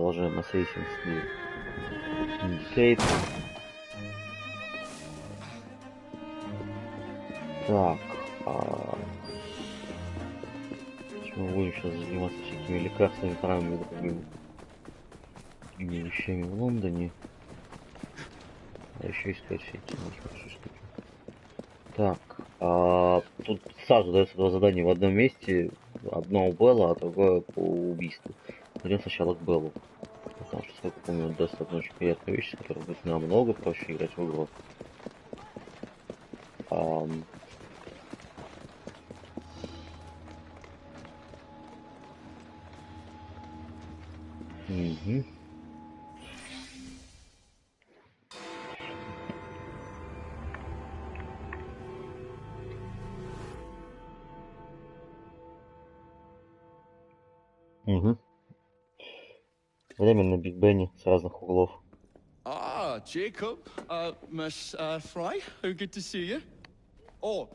продолжаем Assassin's Syndicate. Так, мы будем сейчас заниматься всякими лекарственными травмами и другими вещами в Лондоне. А еще искать все эти нехорошие штуки. Так, тут сразу дается два задания в одном месте. Одно у Белла, а другое по убийству. Пойдем сначала к Беллу. Потому что, сколько помню, он даст одну очень приятную вещь, с которой будет намного проще играть в игру. Угу. Угу. Время на Биг Бене с разных углов. Ah, Jacob, Miss Fry, how good to see you. Oh,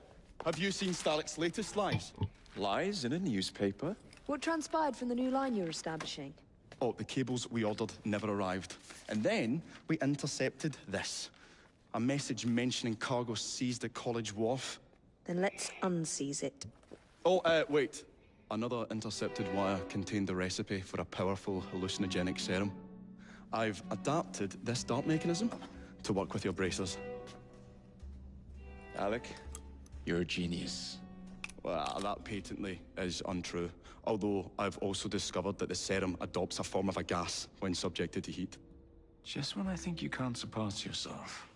have you seen Starlick's latest lies? Lies in a newspaper? What transpired from the new line you're establishing? Oh, the cables we ordered never arrived. And then we intercepted this. A message mentioning cargo seized at College Wharf. Then let's unseize it. Oh, wait. Another intercepted wire contained the recipe for a powerful hallucinogenic serum. I've adapted this dart mechanism to work with your bracers. Alec, you're a genius. Well, that patently is untrue. Although I've also discovered that the serum adopts a form of a gas when subjected to heat. Just when I think you can't surpass yourself.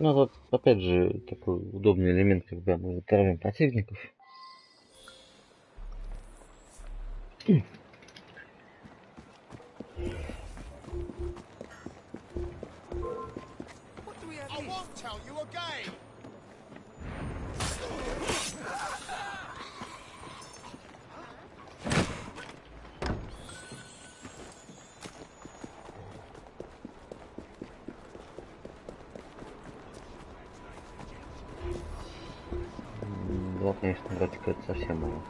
Ну вот, опять же, такой удобный элемент, когда мы травим противников. Да, конечно, графика это совсем мало.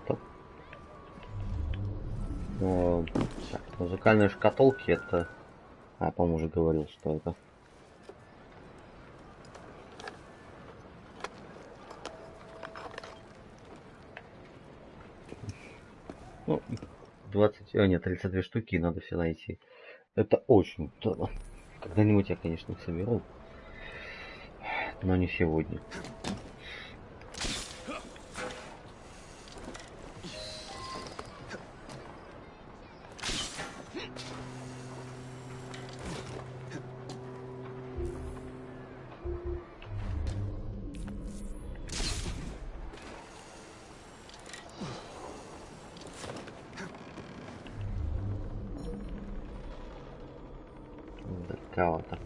Стоп. Так, музыкальные шкатулки это... А, по-моему, уже говорил, что это. Ну, 32 штуки надо все найти. Это очень трудно. Когда-нибудь я, конечно, их соберу. Но не сегодня. Далековато.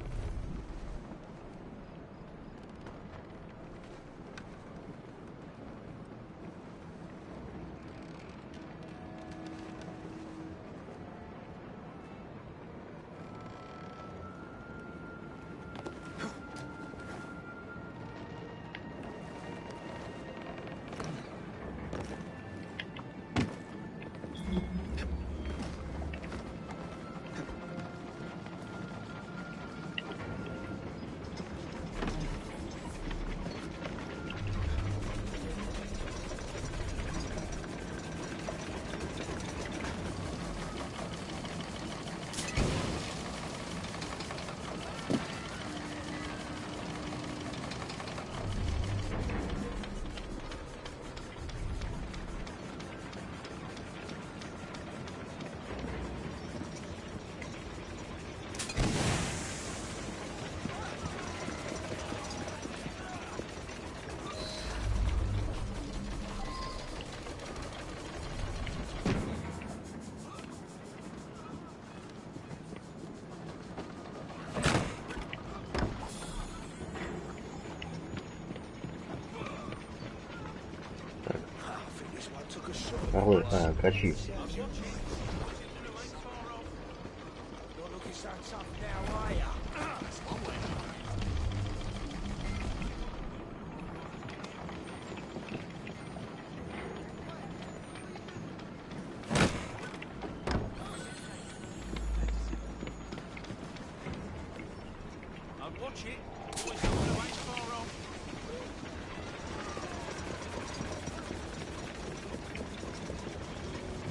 Второй, грачи.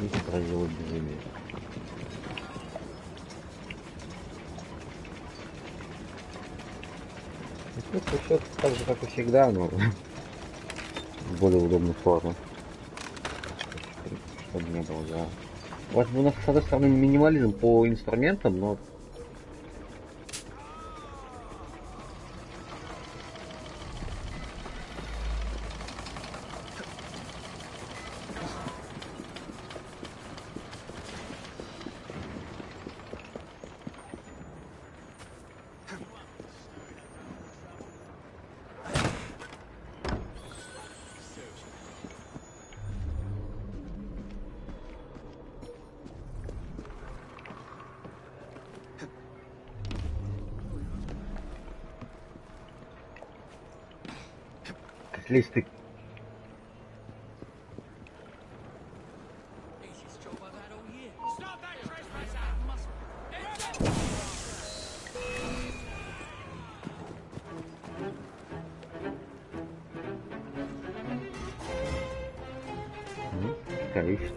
И поразило безумие. Это все так же, как и всегда, но в более удобной форме. Чтобы не было, да. Вот у нас, с одной стороны, минимализм по инструментам, но листы. Количество.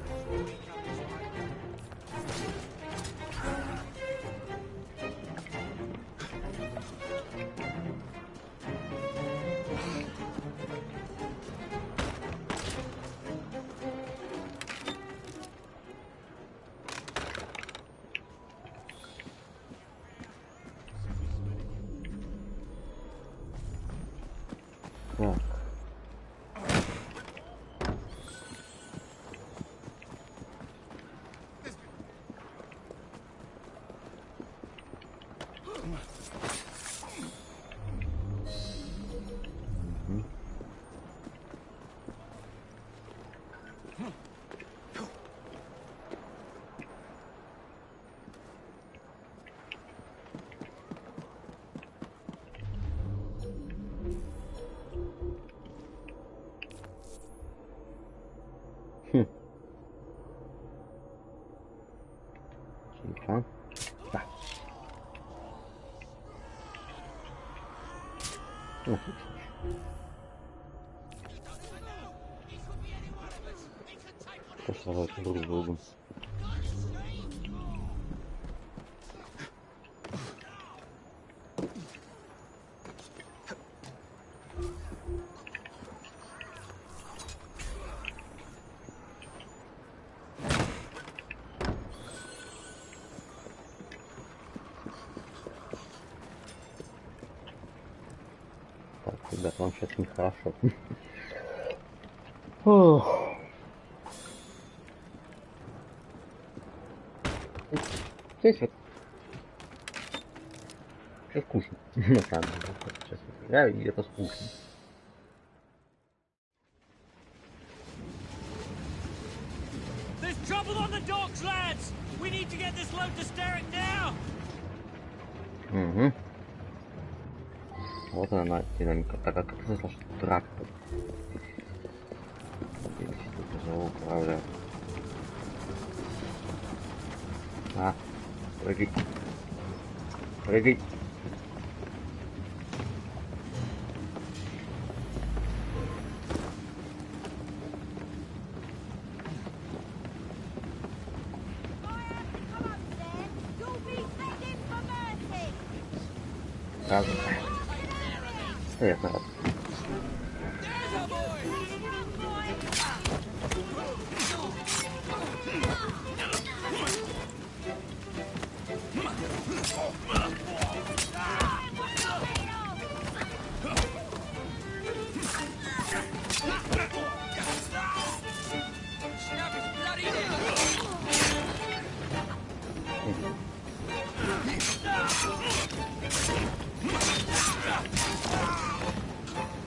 Так. Телефон. Да. Посылать друг с другом. Так, ребят, вам сейчас нехорошо. Ох. Здесь вот все вкусно. На самом деле. Сейчас я и это вкусно. There's trouble on the docks, lads! We need to get this load to Sterrick now! Угу. Вот она, динамика. Так, как ты слышал, что трактор. Надеюсь, это же управляет. Прыгай. Прыгай. Раз. Стоять народ.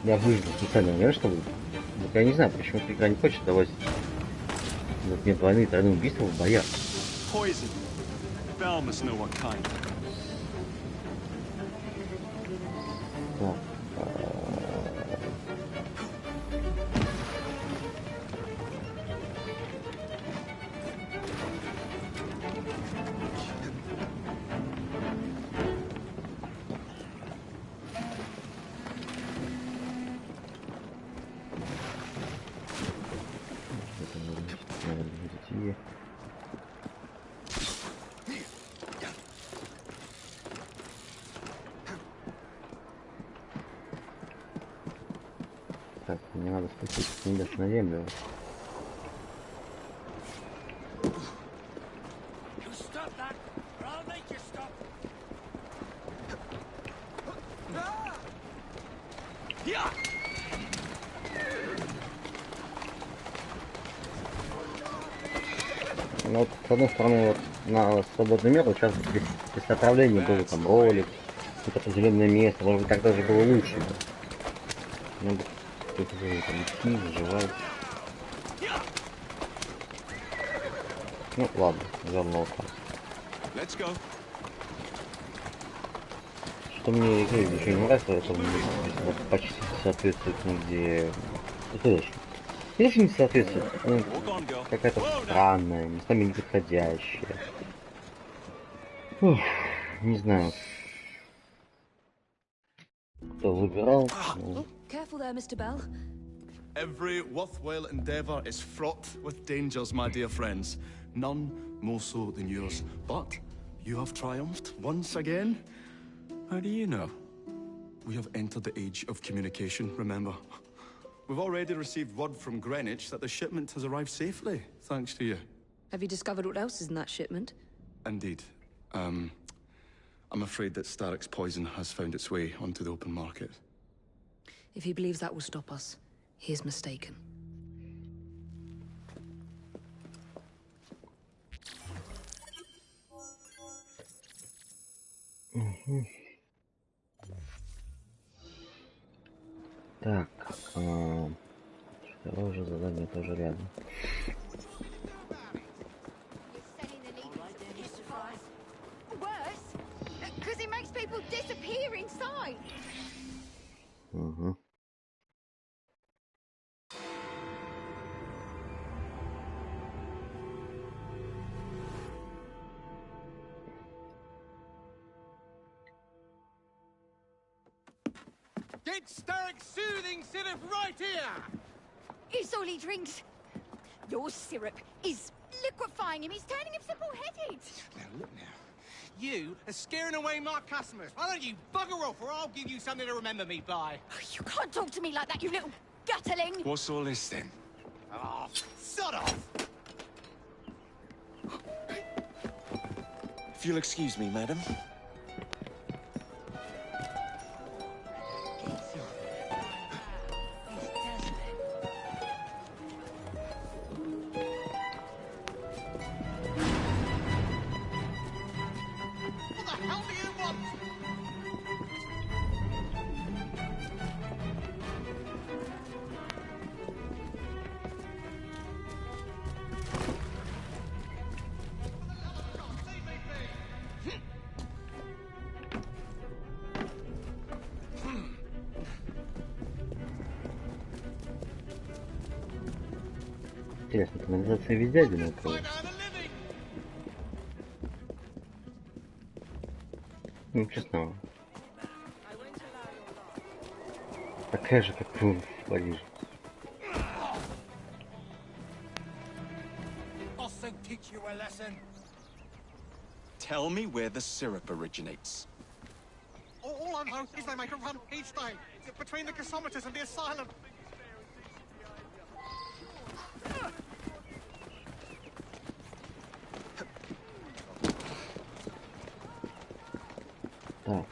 Я выжил специально, знаешь, чтобы... Вот я не знаю, почему эта игра не хочет давать Тут нет войны, тройное убийство в боях. Poison. Bell must know what kind. Так, это, наверное, будет идти. Так, мне надо спуститься с небес на землю. You stop that, or I'll make you stop. Ну, вот, с одной стороны, вот на свободный мир, вот сейчас без отравления было там ролик, какое-то определенное место, может быть, так даже было лучше. Ну, кто-то там идти, выживать. Ну, ладно, вернулся. Let's go. Что мне игры еще не нравится, это вот почти соответствует, ну, где... Это очень. Не очень не соответствует, ну, Walk on, girl. какая-то странная, местами неподходящая. Ух, не знаю, кто выбирал. Ну, Oh, careful there, Mr. Bell. Every worthwhile endeavor is fraught with dangers, my dear friends. None more so than yours. But you have triumphed once again. How do you know? We have entered the age of communication, remember? We've already received word from Greenwich that the shipment has arrived safely, thanks to you. Have you discovered what else is in that shipment? Indeed. I'm afraid that Starrick's poison has found its way onto the open market. If he believes that will stop us, he is mistaken. так, второе же задание тоже рядом. Worse, because it makes people disappear inside. Угу. Get Starrick's soothing syrup right here! It's all he drinks. Your syrup is liquefying him. He's turning him simple-headed. Now look now. You are scaring away my customers. Why don't you bugger off or I'll give you something to remember me by. You can't talk to me like that, you little gutterling. What's all this then? Oh, sod off! If you'll excuse me, madam. What the hell do you want? Интересно, канализация везде одинаковая? Find out a living! Ну, честно. Такая же, как в Париже. I'll soon teach you a lesson. Tell me where the syrup originates. All I know is they make a run each day between the gasometers and the asylum. Так.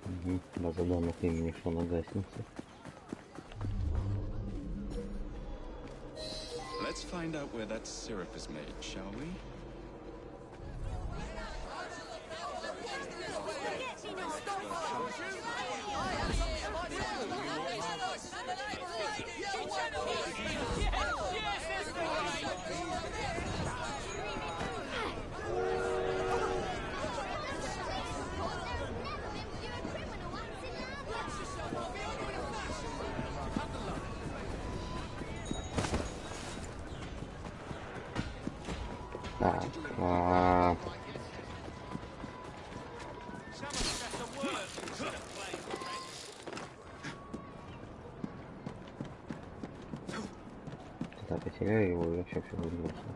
Угу. База данных имени фона гостиницы. find out where that syrup is made, shall we? Так, когда потеряю его, и вообще все будет грустно.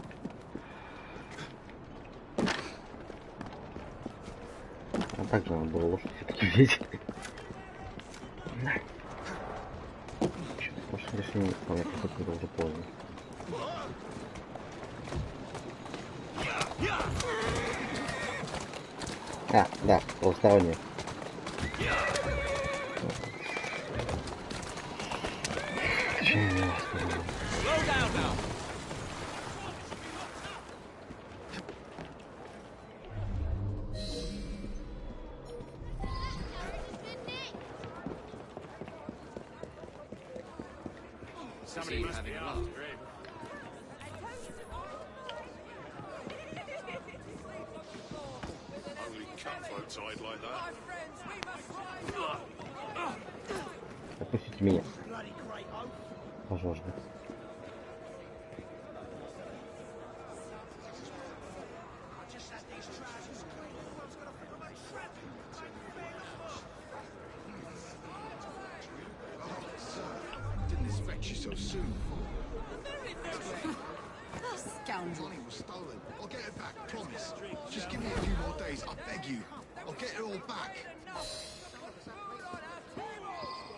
А так же надо было лошадь все-таки взять. Может, решение исполнять, это уже поздно. А, да, полусторонний. Отпустите меня. Пожалуйста. Didn't expect you so soon. Scoundrel. Money was stolen. I'll get it back, promise. Just give me a few more days, I beg you. I'll get it all back.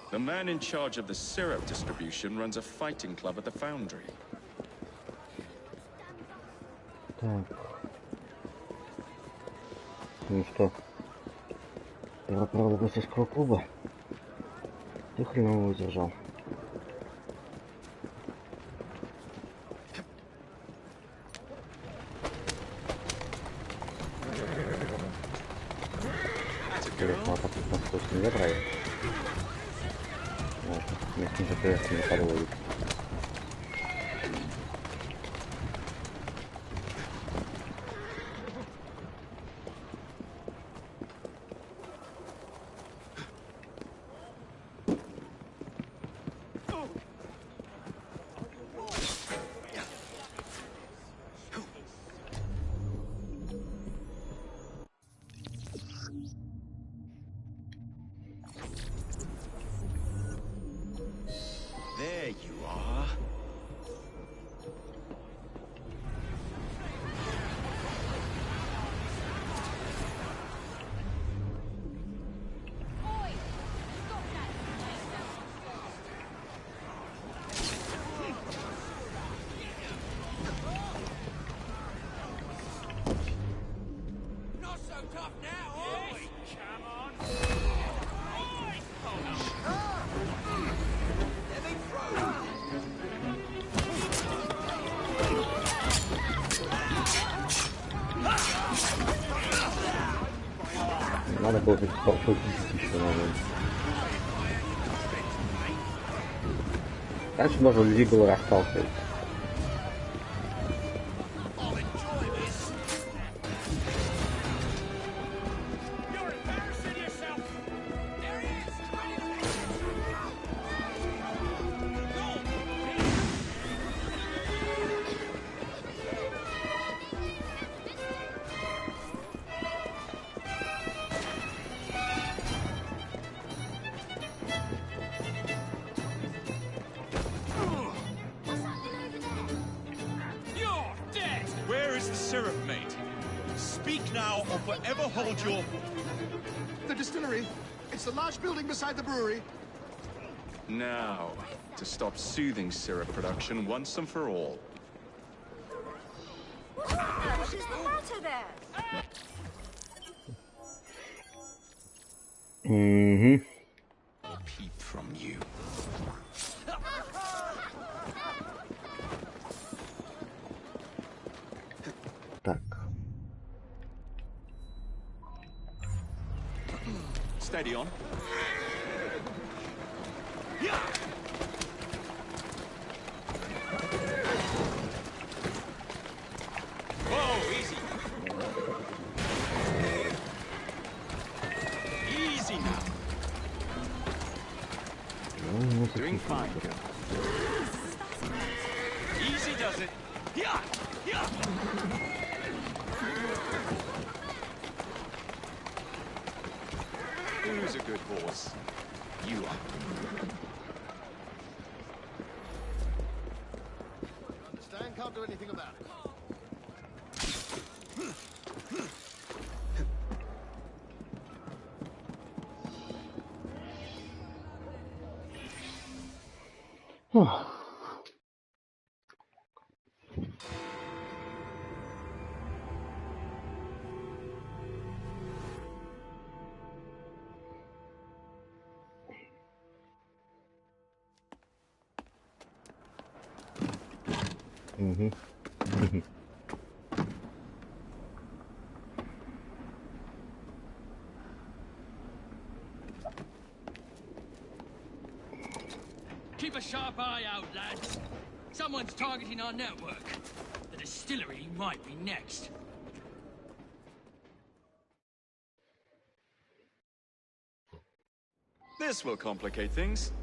The man in charge of the syrup distribution runs a fighting club at the foundry. Так. Ну что? Первый правда гостевского клуба. Ты хреново выдержал. Интересно, а так нас просто не забрали. Может, местный ЖПС не подловит. There you are. Not so tough now, oi! Come on! Let me throw! Надо было быть пошутить еще, наверное. Раньше можно людей было расталкивать. Where is the syrup made? Speak now or forever hold your... The distillery. It's the large building beside the brewery. Now, to stop soothing syrup production once and for all. What the hell is the matter there? Mm-hmm. A peep from you. Steady on. Whoa, easy. Easy now. Doing fine, girl. Easy does it. Yeah, yeah. Who's a good horse? You are. Understand? Can't do anything about it. Keep a sharp eye out, lads. Someone's targeting our network. The distillery might be next. This will complicate things.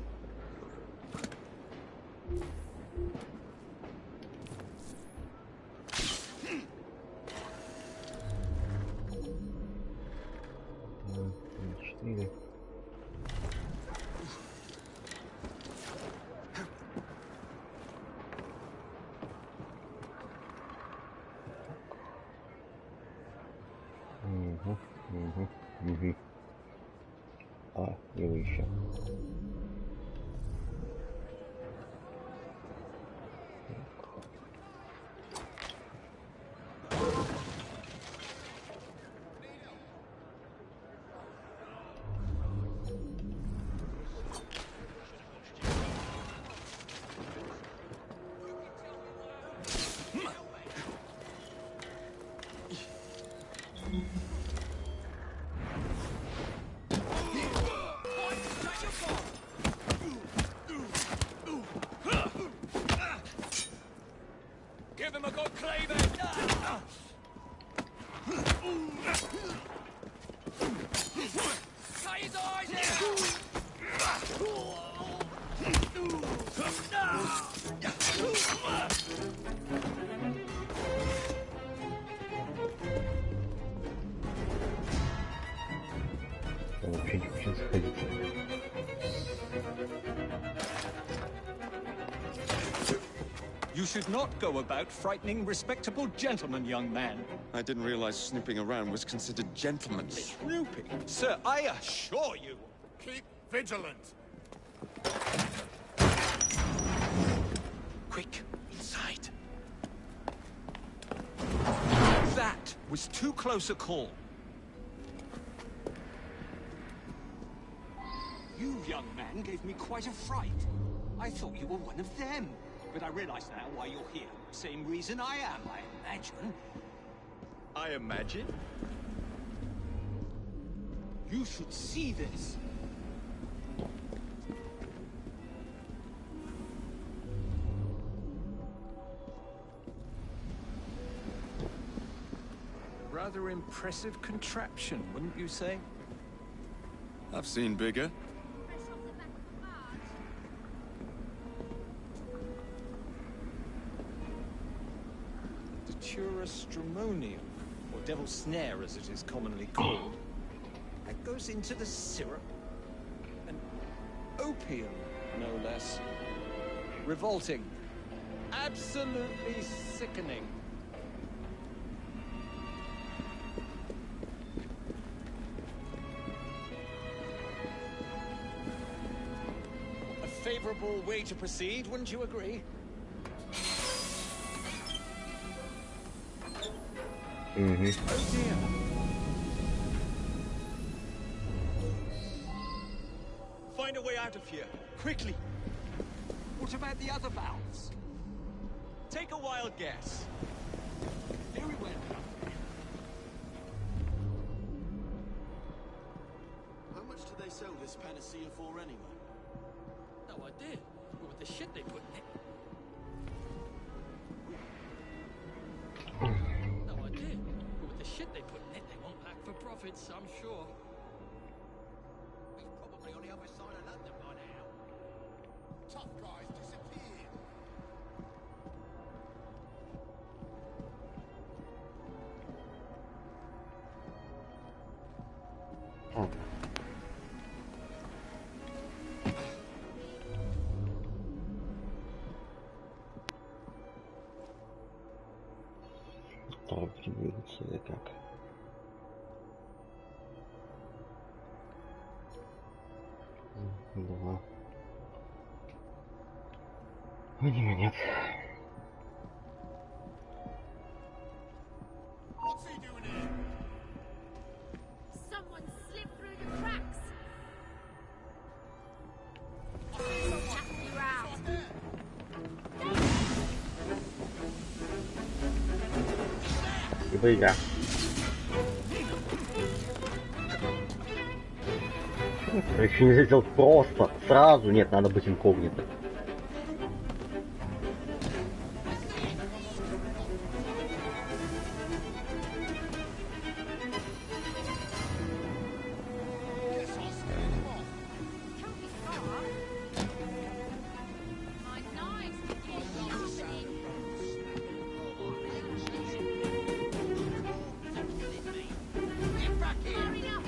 Четыре. А, его еще. Give him a good cleaving. Cut his eyes Я вообще не хочу заходить. You should not go about frightening respectable gentlemen, young man. I didn't realize snooping around was considered gentlemanly. Snooping? Sir, I assure you. Keep vigilant. Quick, inside. That was too close a call. You, young man, gave me quite a fright. I thought you were one of them. But I realize now why you're here. Same reason I am, I imagine. I imagine? You should see this. Rather impressive contraption, wouldn't you say? I've seen bigger. Stramonium, or devil's snare as it is commonly called. That goes into the syrup. And opium, no less. Revolting. Absolutely sickening. A favorable way to proceed, wouldn't you agree? Oh dear. Find a way out of here, quickly. What about the other valves? Take a wild guess. Very well. How much they sell this panacea for anyway? No idea. But with the shit they put in it. No idea. But with the shit they put in it, they won't lack for profits, I'm sure. He's probably on the other side of London by now. Tough guys disappeared. Так. Так, двигаться или как? Два. Аниме нет. What's he doing here? Someone slipped through the cracks. I see someone. Tackle you out. Right there. Либо игра. Еще не залетел просто. Сразу. Нет, надо быть инкогнито. Yes, I'll scare him off. Can't be far. My knives could use sharpening. Get back here! Fair enough.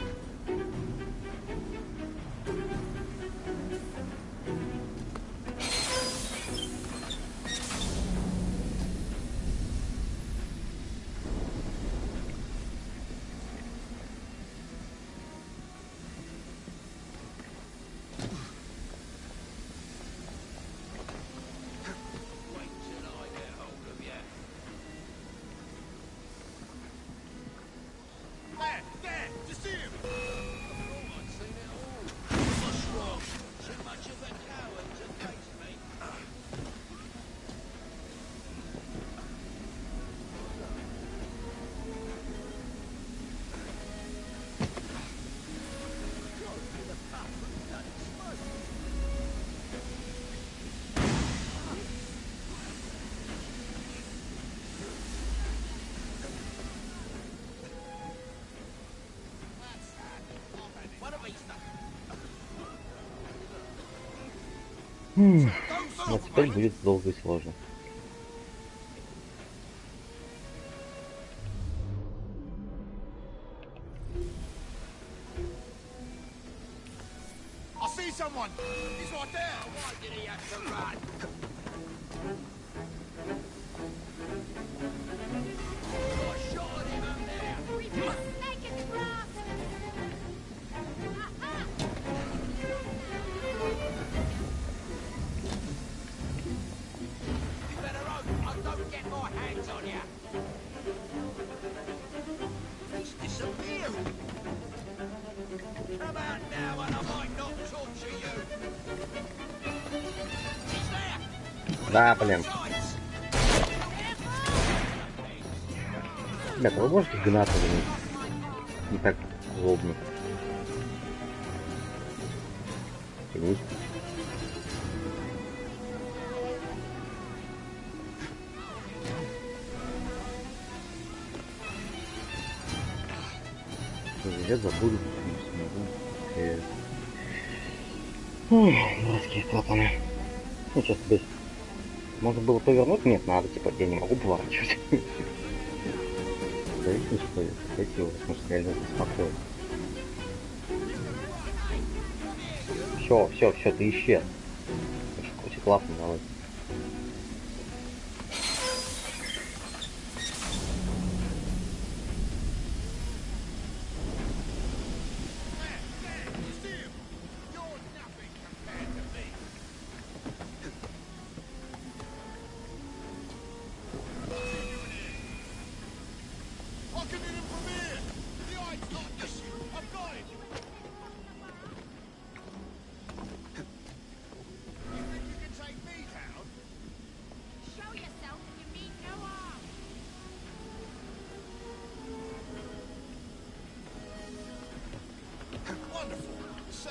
Wait till I get hold of you. There, you see him? I'd seen it all. What's wrong? Too much of a coward to face me. What have we done? Вот теперь будет долго и сложно. I see someone. He's right there. Why did he have to run? I shot him up there. We've got a snake in the grass. Aha! You better hope I don't get my hands on you. He's disappeared. Come out now and I might not torture you. He's there. Да, блин. Lights. Ребята, вы можете гнаться за ним? Не так злобно. Тянись. Я забуду, не смогу. Дурацкие клапаны. Ну, сейчас без... Можно было повернуть? Нет, надо, типа, я не могу поворачивать. Зависит, что эти его, в смысле, реально беспокоит. Все, ты исчез. Крути клапан, давай. You see him? You're nothing compared to me. What's he doing here? I can hit him from here. The eye's not an issue. I've got him. You think you can take me down?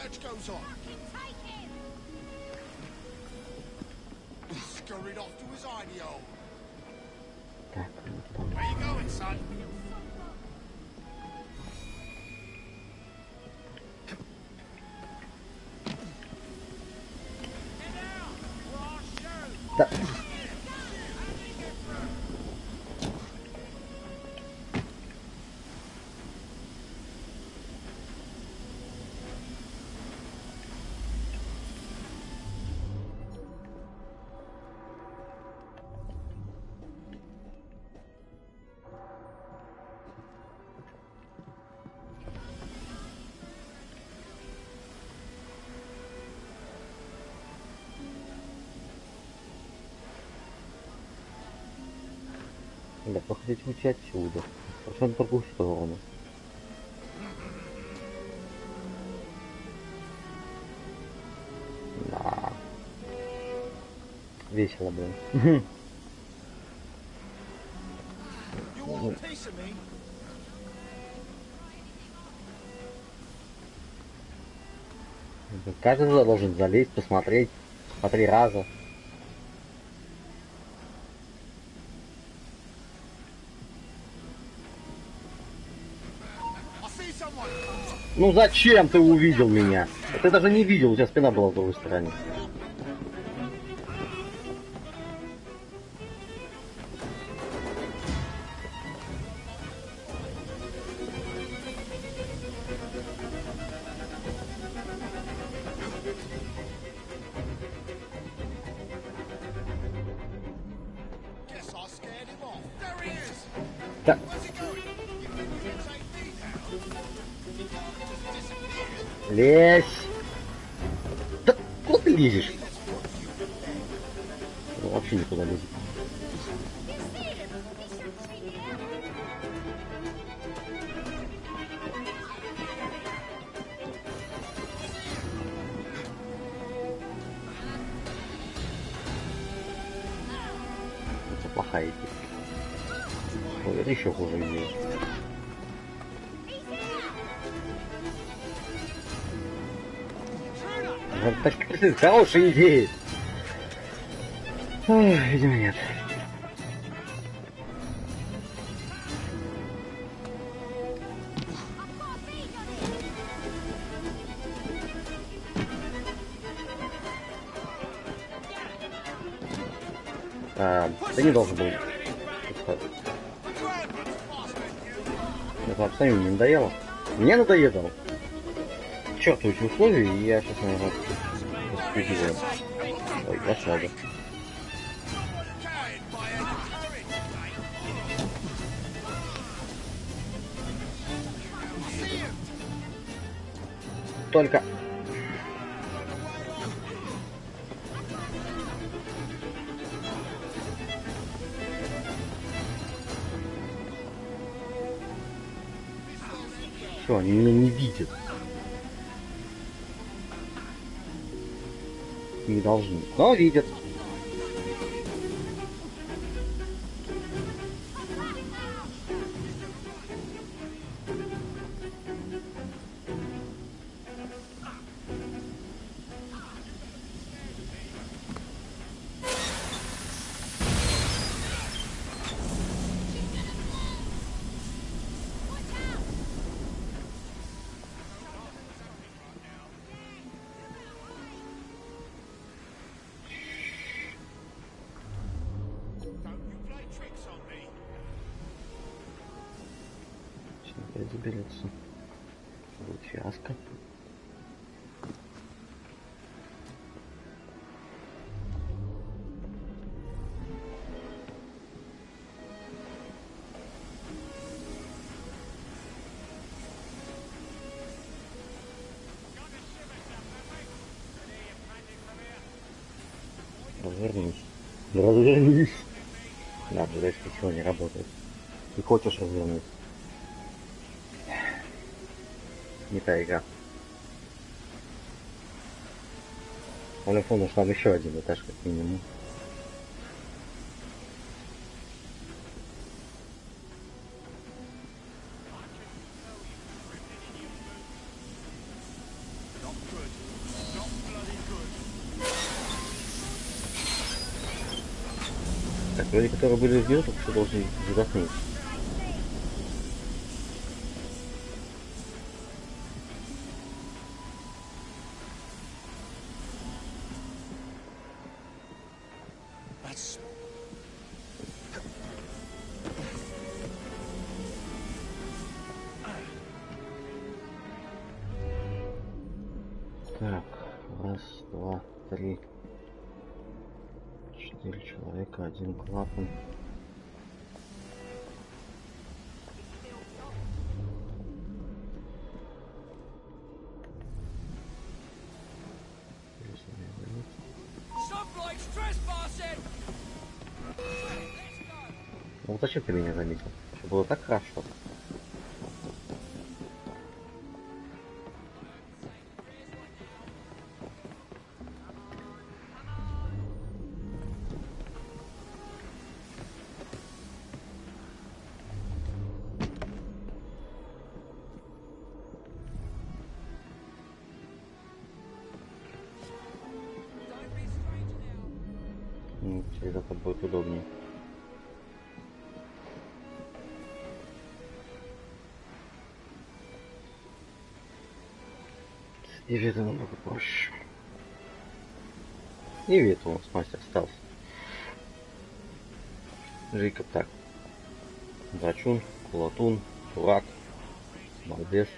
search goes on. Scurried off to his hidey hole. Так, Where you going, son? да. Бля, походить уйти отсюда. Пошел на другую сторону. Да. Весело, блин. You want a piece of me? Каждый туда должен залезть, посмотреть по 3 раза. I see someone. Ну зачем ты увидел меня? Ты даже не видел, у тебя спина была с другой стороны. Guess I scared him off. There he is. Да. Where's he going? You think you can take me now? Just disappeared. Лезь! Да куда ты лезешь? Ну, вообще никуда лезет. Это плохая идея. Ой, это еще хуже идея. Так, хорошие идеи. Ой, видимо, нет. Ты не должен был. Это вообще мне не надоело. Мне надоело. Черт, эти условия, и я сейчас, наверное, распределю. Ой, засада. Только. Все, они меня не видят. Не должны, но видят. Опять заберется. Будет фиаско. Развернись. Развернись. Да, блядь, ничего не работает. Ты хочешь развернуть. Не та игра. Он помню, что там еще один этаж как минимум. Not good. Так, люди, которые были внизу, только что должны задохнуть. Так, раз, два, три, 4 человека, 1 клапан. Ну зачем ты меня заметил? Все было так хорошо. Через это будет удобнее. И вид намного проще. И вид у нас мастер остался. Жейкоб так. Драчун, кулатун, дурак, балбес.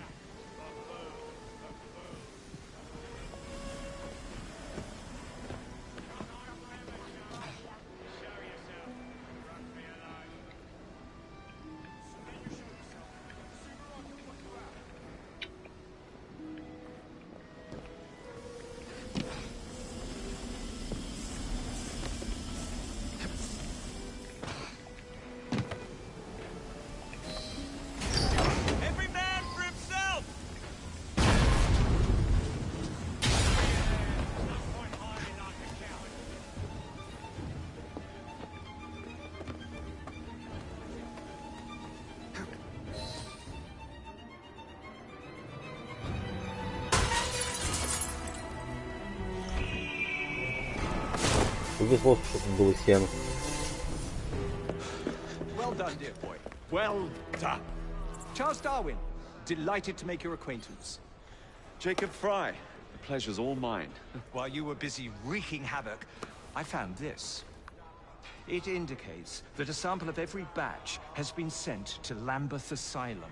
Повезло, что тут было сено. Well done, dear boy. Well done. Charles Darwin, delighted to make your acquaintance. Jacob Fry, the pleasure's all mine. While you were busy wreaking havoc, I found this. It indicates that a sample of every batch has been sent to Lambeth Asylum.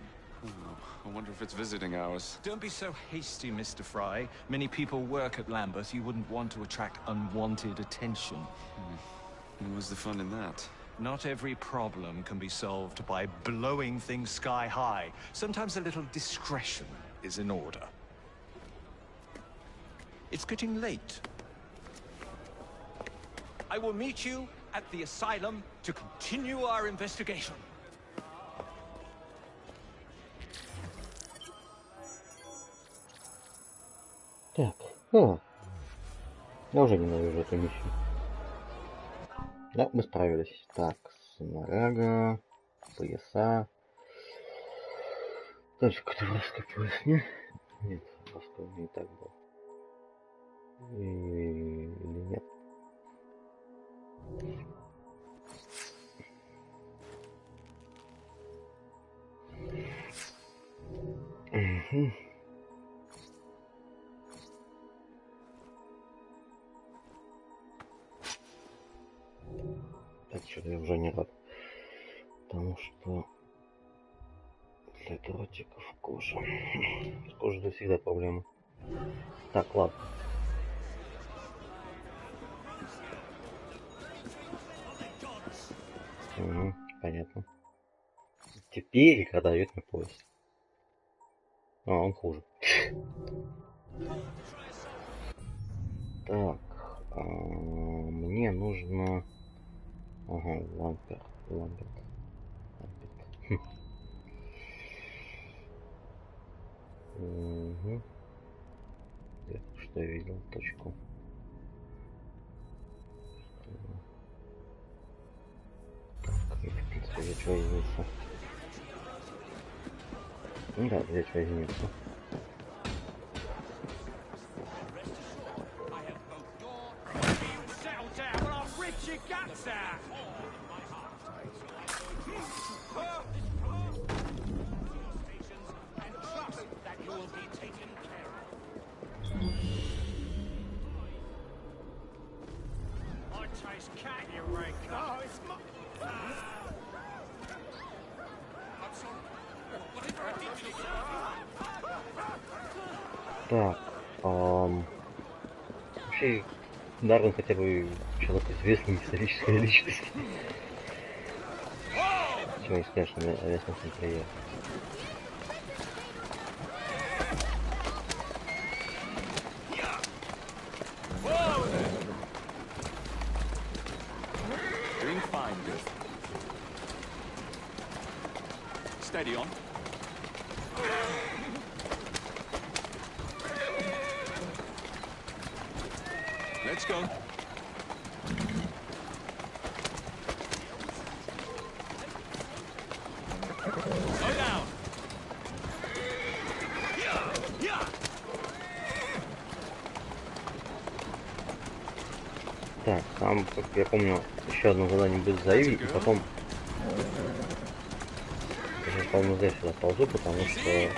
I wonder if it's visiting hours. Don't be so hasty, Mr. Fry. Many people work at Lambeth. You wouldn't want to attract unwanted attention. And what's the fun in that? Not every problem can be solved by blowing things sky high. Sometimes a little discretion is in order. It's getting late. I will meet you at the asylum to continue our investigation. Так, я уже ненавижу эту миссию. Да, мы справились. Так, снаряга, пояса. Дальше какой-то вражеский пояс, не? Нет, вражеский не так был. Или нет? Угу. Что-то я уже не рад, потому что для дротиков кожа. С кожей это всегда проблема. Так, ладно. Угу, понятно. Теперь, когда дает мне пояс. А, он хуже. Так, мне нужно... Ага, лампер. Угу. Я что я видел точку. Так, и в принципе здесь возьмется. Ну да, здесь возьмется. Так, вообще Дарвин хотя бы человек известный историческая личность. Чего не скажешь на местном центре. Doing fine, good. Steady on. Let's go. Slow down. Так, там, как я помню, еще одно задание будет за Иви, и потом... Я сейчас, по-моему, здесь сюда ползу, потому что...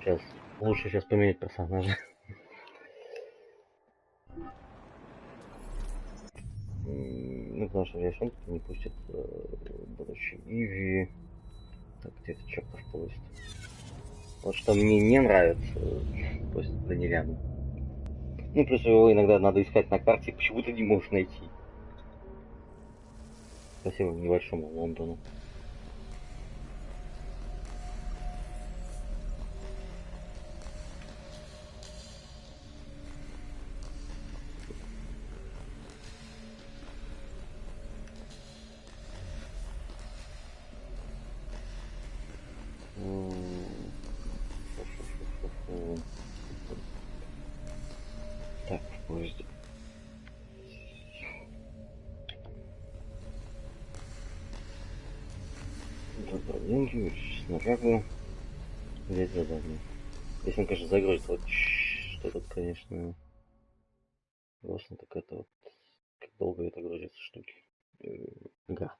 Сейчас, лучше сейчас поменять персонажа. Ну, потому что здесь он не пустит будущий Иви. Так, где этот чертов поезд? Вот что мне не нравится, поезд да не рядом. Ну, плюс его иногда надо искать на карте, почему-то не можешь найти. Спасибо небольшому Лондону. Так, в поезде. Добрый деньги, снарягу. Взять задание. Если он, конечно, загрузит, вот что тут, конечно, грустно, так это вот, как долго это грузится штуки. Ага.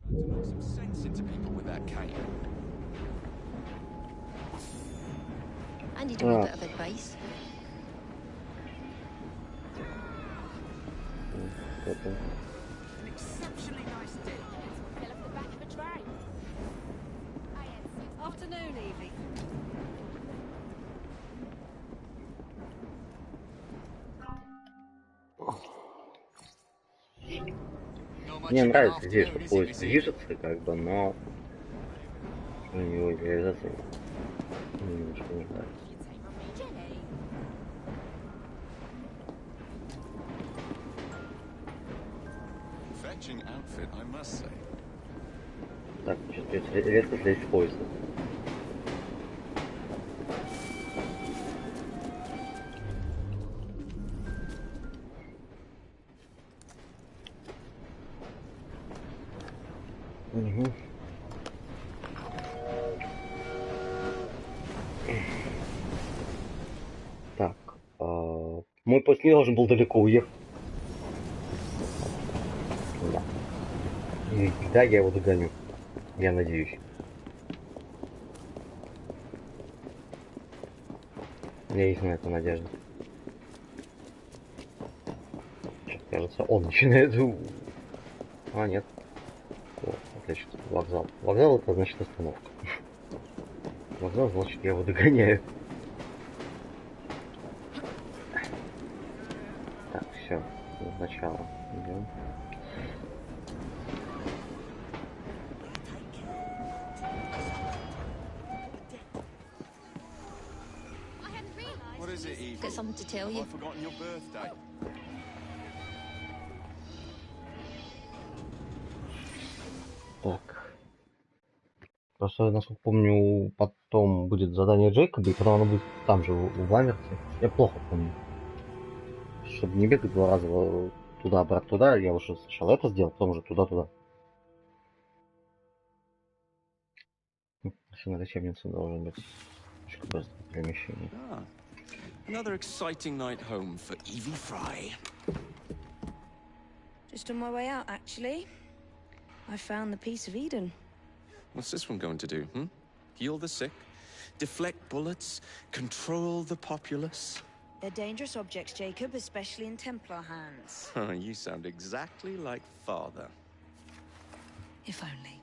Some sense into people with that cane. And you do a bit of advice. Это... Exceptionally nice day. Fell off the back of a train. Afternoon, Evie. Мне нравится здесь, что поезд движется, как бы, но у него реализация немножко не нравится. Fetching outfit, I must say. Так, сейчас придется резко слезть с поезда. Угу. Так, мой поезд не должен был далеко уехать. Да. И да, я его догоню. Я надеюсь. Я есть на это надежда. Кажется, он начинает... А, нет. Вот, отлично. Вокзал. Вокзал это значит остановка. Вокзал значит я его догоняю. Так, все. Сначала идем. What is it, Eve? Got something to tell you. I've forgotten your birthday. Так. Просто, насколько помню, потом будет задание Джейкоба, и потом оно будет там же, в Ламерте. Я плохо помню. Чтобы не бегать два раза туда-обратно туда, я уже сначала это сделал, потом уже туда-туда. Все на лечебнице должен быть очень быстрое перемещение. Ah, another exciting night home for Evie Fry. Just on my way out, actually. I found the piece of Eden. What's this one going to do, hmm? Heal the sick? Deflect bullets? Control the populace? They're dangerous objects, Jacob, especially in Templar hands. You sound exactly like Father. If only.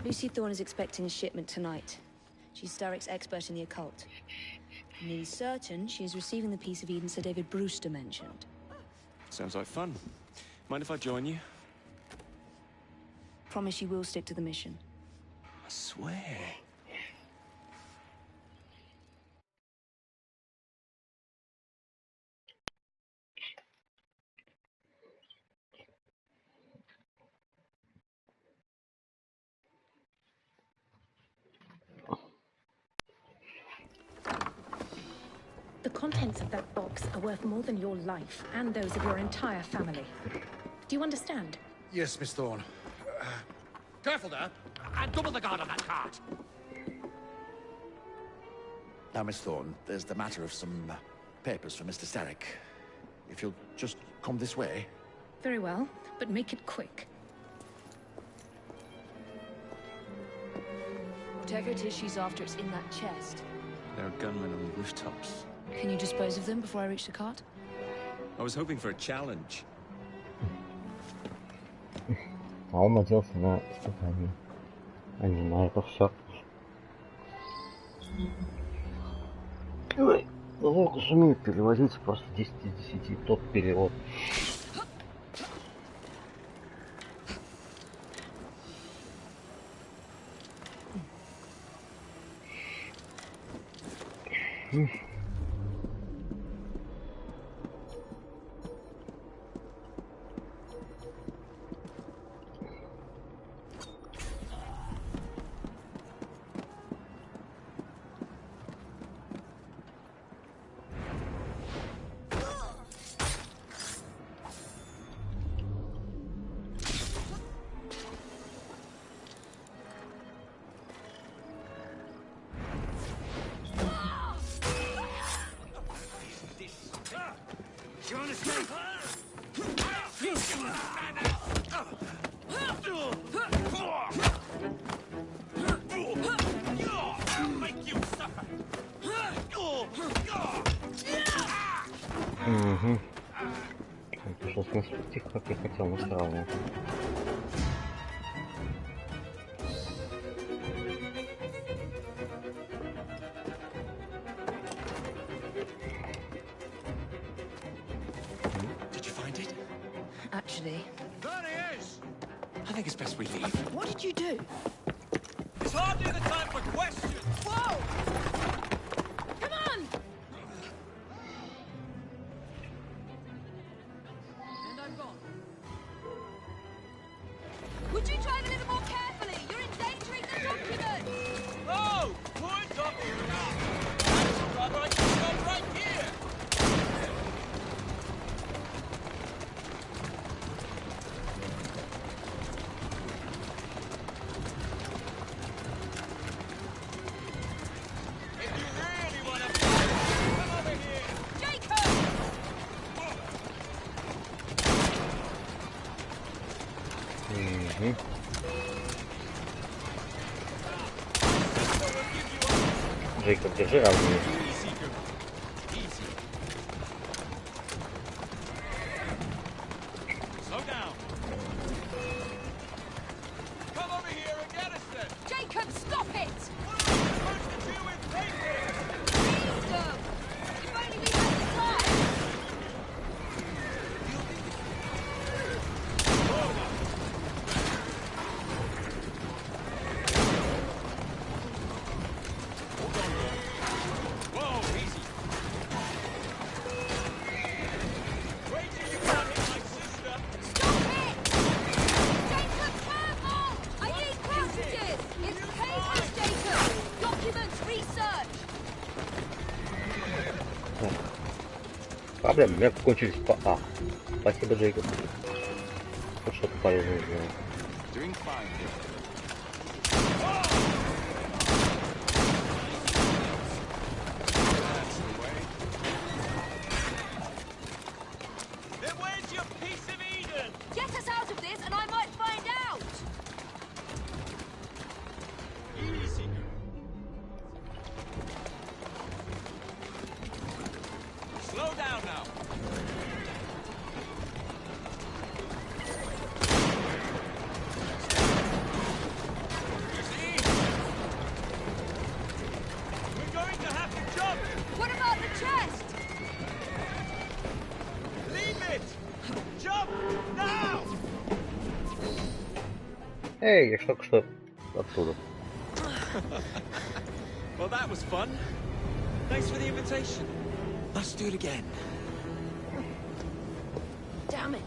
Lucy Thorne is expecting a shipment tonight. She's Starrick's expert in the occult. I'm nearly certain she is receiving the piece of Eden Sir David Brewster mentioned. Sounds like fun. Mind if I join you? Promise you will stick to the mission. I swear. The contents of that box are worth more than your life and those of your entire family. Do you understand? Yes, Miss Thorne. Careful there! And double the guard on that cart! Now, Miss Thorne, there's the matter of some papers for Mr. Starrick. If you'll just come this way. Very well, but make it quick. Whatever it is she's after, it's in that chest. There are gunmen on the rooftops. Can you dispose of them before I reach the cart? I was hoping for a challenge. А он надеялся на испытание, а не на это все. Ой, Волк сумеет переводить просто 10 из 10, топ перевод. Угу. Пришлось настроить их, как я хотел, настраивал. Did you find it? Actually. There he is! I think it's best we leave. What did you do? It's hardly the time for questions! Whoa! Come on! And I'm gone. Would you drive a little more carefully? You're endangering the document! Oh! Poor document! Rather, I can stop right here! If you really want to fight, come over here! Jacob! Угу. Джейкоб, держи равнее. Easy, girl. Easy. Slow down. Come over here and get us then. Jacob, stop it! What are we supposed to do with papers? Please, girl. If only we had the time. Whoa, easy. Wait till you can't hit my sister. Stop it! Jacob, careful! I need cartridges! It's papers, Jacob! Documents, research! Проблемы, у меня кончились по А. Спасибо, Джейкоб. Хоть что-то полезное сделал. Doing fine here. That's the way. They're way Эй, я ж только что оттуда. Well, that was fun. Thanks for the invitation. Let's do it again. Damn it.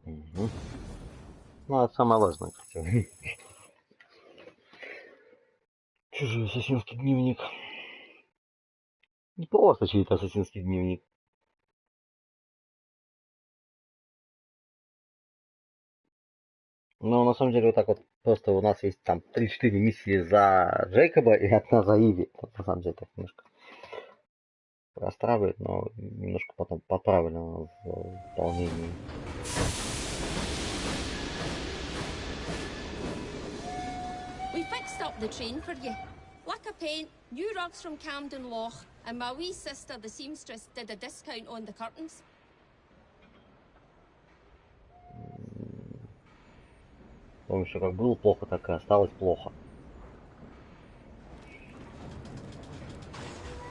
Угу. Ну, это самое важное, кстати. Чужой ассасинский дневник. Не просто чей-то ассасинский дневник. Но на самом деле вот так вот просто у нас есть там 3-4 миссии за Джейкоба и одна за Иви. Вот, на самом деле так немножко расстраивает, но немножко потом поправлено в выполнении. We fixed up the train for you. Lack of paint, new rugs from Camden Loch, and my wee sister, the seamstress, did a discount on the curtains. Потому что как было плохо, так и осталось плохо.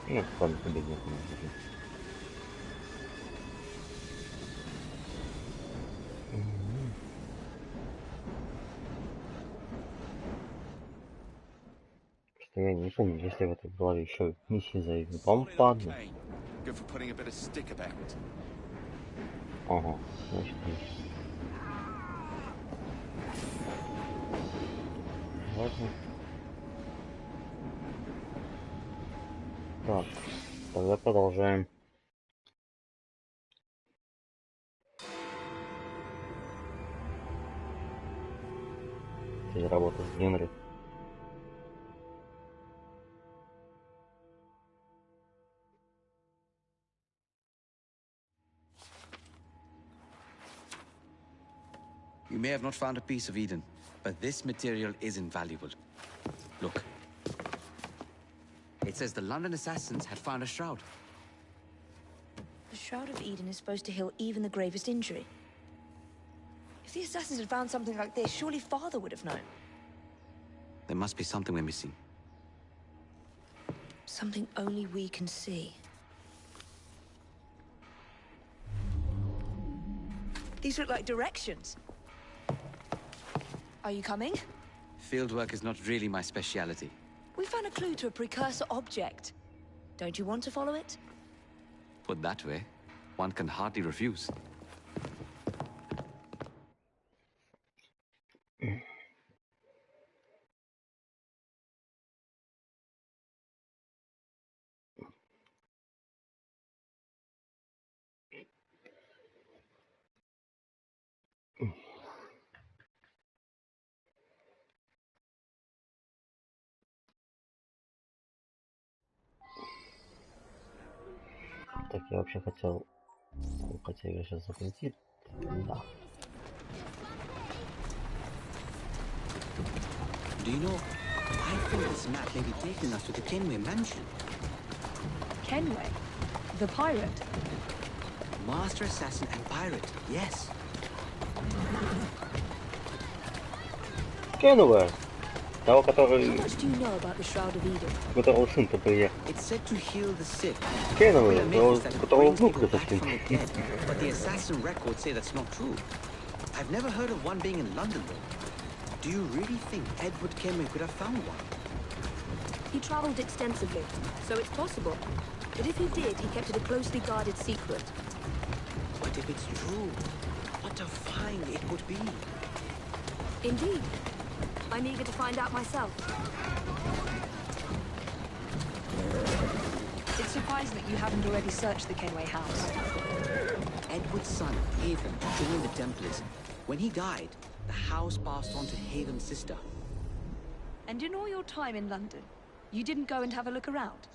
Ну, сам себе нет. Что я не помню, если в этой главе еще миссии за Иви. По-моему, по одной. Ага, значит, нет. Ладно. Так, тогда продолжаем. Работа с Генри. You may have not found a piece of Eden, but this material is invaluable. Look. It says the London assassins had found a shroud. The Shroud of Eden is supposed to heal even the gravest injury. If the assassins had found something like this, surely Father would have known. There must be something we're missing. Something only we can see. These look like directions. Are you coming? Fieldwork is not really my speciality. We found a clue to a precursor object. Don't you want to follow it? Put that way, one can hardly refuse. Так, я вообще хотел... Хотя я сейчас запретит. Да. Do you know, I think this map may be taking us to the Kenway mansion. Kenway? The pirate? Master assassin and pirate, yes. Kenway. Того, который... How much do you know about the Shroud of Eden? Которого сын-то приехал. It's said to heal the sick. Kenway, которого внук допустим. But the assassin records say that's not true. I've never heard of one being in London though. Do you really think Edward Kenway could have found one? He traveled extensively, so it's possible. But if he did, he kept it a closely guarded secret. But if it's true, what a find it would be. Indeed. I'm eager to find out myself. It's surprising that you haven't already searched the Kenway house. Edward's son, Haven, joined the Templars. When he died, the house passed on to Haven's sister. And in all your time in London, you didn't go and have a look around?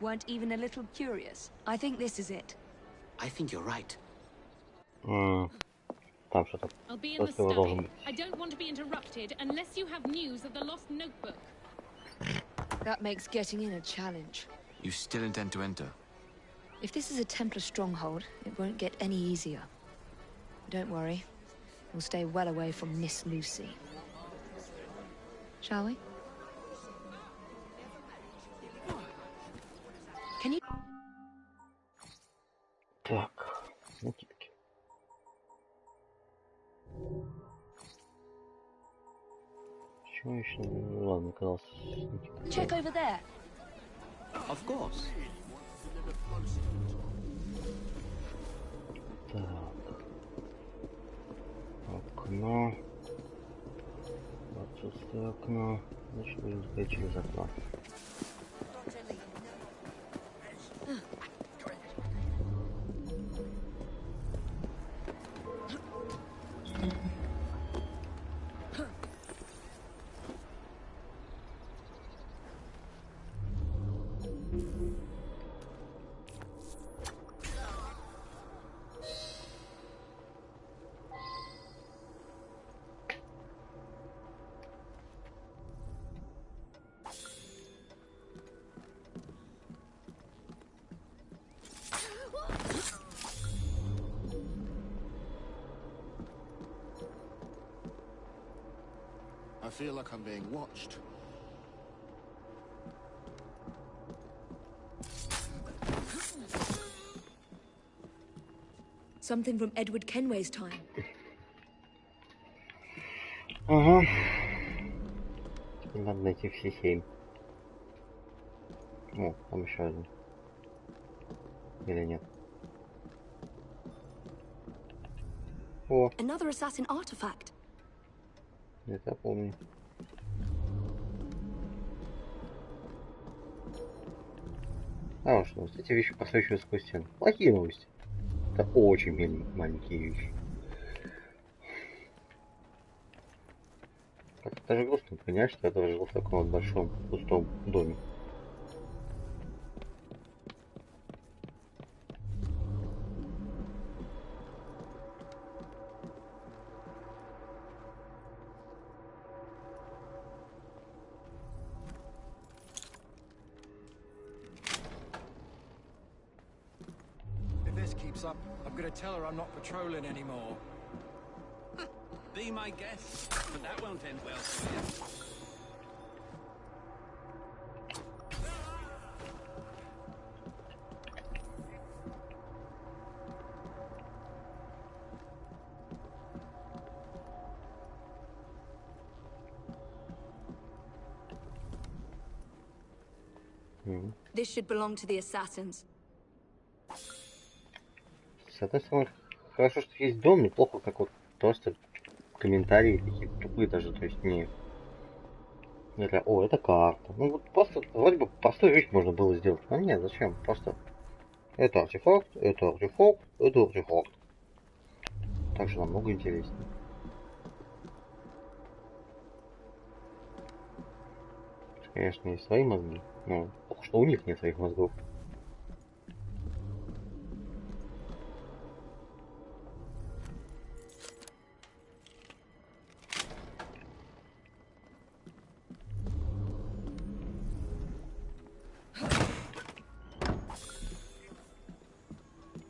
Weren't even a little curious? I think this is it. I think you're right. Там что-то. I'll be in the study. I don't want to be interrupted unless you have news of the lost notebook. That makes getting in a challenge. You still intend to enter? If this is a Templar stronghold, it won't get any easier. Don't worry. We'll stay well away from Miss Lucy. Shall we? Can you... накидки. Чего еще? Ну, ладно, оказался. Check over there. Of course. Так. Окно. Отсутствие окна. Значит, будем заходить через окно. I feel like I'm being watched. Something from Edward Kenway's time. Ага. Теперь надо найти все 7. О, там еще один. Или нет? О, Another assassin artifact. это я помню. А вот что, вот эти вещи просвечивают сквозь стену. Плохие новости. Это очень маленькие вещи. Как-то даже грустно понять, что я тоже жил в таком вот большом пустом доме. If this keeps up, I'm gonna tell her I'm not patrolling anymore. Be my guest, but that won't end well for you. This should belong to the assassins. С одной стороны, хорошо, что есть дом, неплохо, как вот просто комментарии какие-то тупые даже, то есть не... О, это карта. Ну вот просто, вроде бы простую вещь можно было сделать. А нет, зачем? Просто это артефакт, это артефакт, это артефакт. Так же намного интереснее. Конечно, есть свои мозги, но плохо, что у них нет своих мозгов.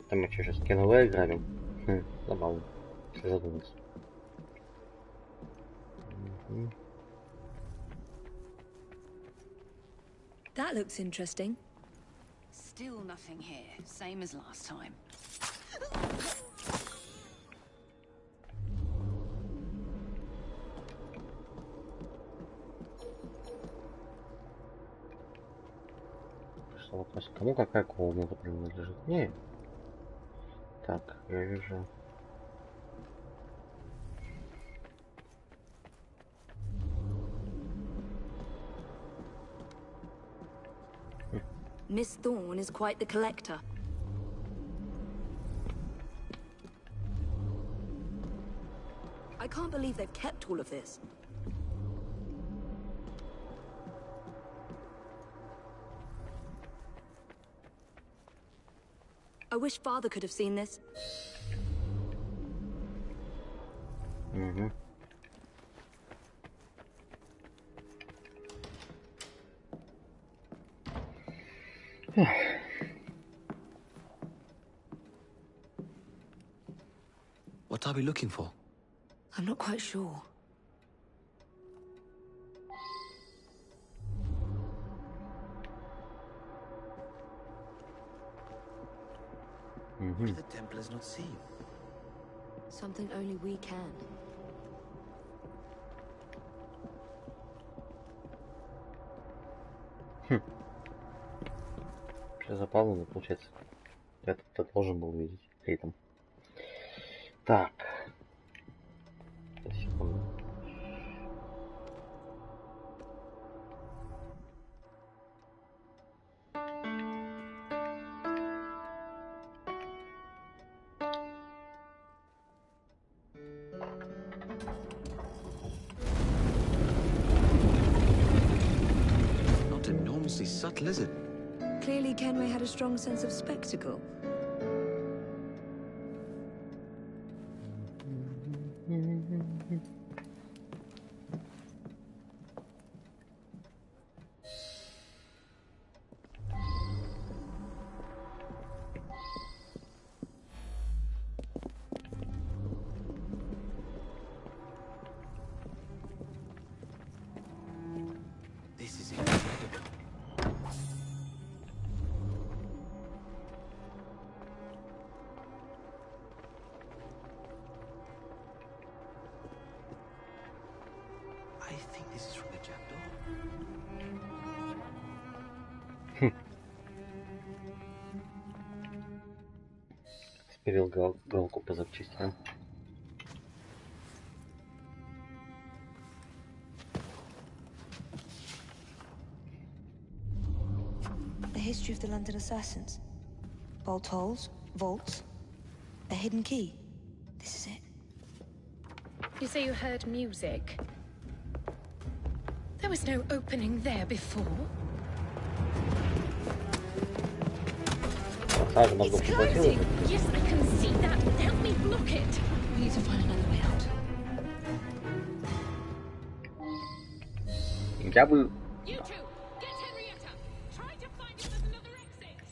Там мы что, сейчас Kenway грабим? Забавно, если задуматься. That looks interesting. Still nothing here, same as last time. Пришел вопрос, кому какая комната принадлежит? Не. Так, я вижу. Miss Thorne is quite the collector. I can't believe they've kept all of this. I wish Father could have seen this. Угу. What are we looking for? I'm not quite sure. What if the temple is not seen? Something only we can. Сейчас запало, но получается, этот-то должен был видеть ритм. Так. Секунду. Not enormously subtle, is it? Clearly, Kenway had a strong sense of spectacle. This is incredible. I think this is from the trapdoor. Спилил галку по запчастям. The history of the London assassins. Bolt holes, vaults, a hidden key. This is it. You say you heard music. There was no opening there before. It's closing! Yes, I can see that. Help me block it. We need to find another way out. Я бы... You two, get Henrietta. Try to find if there's another exit.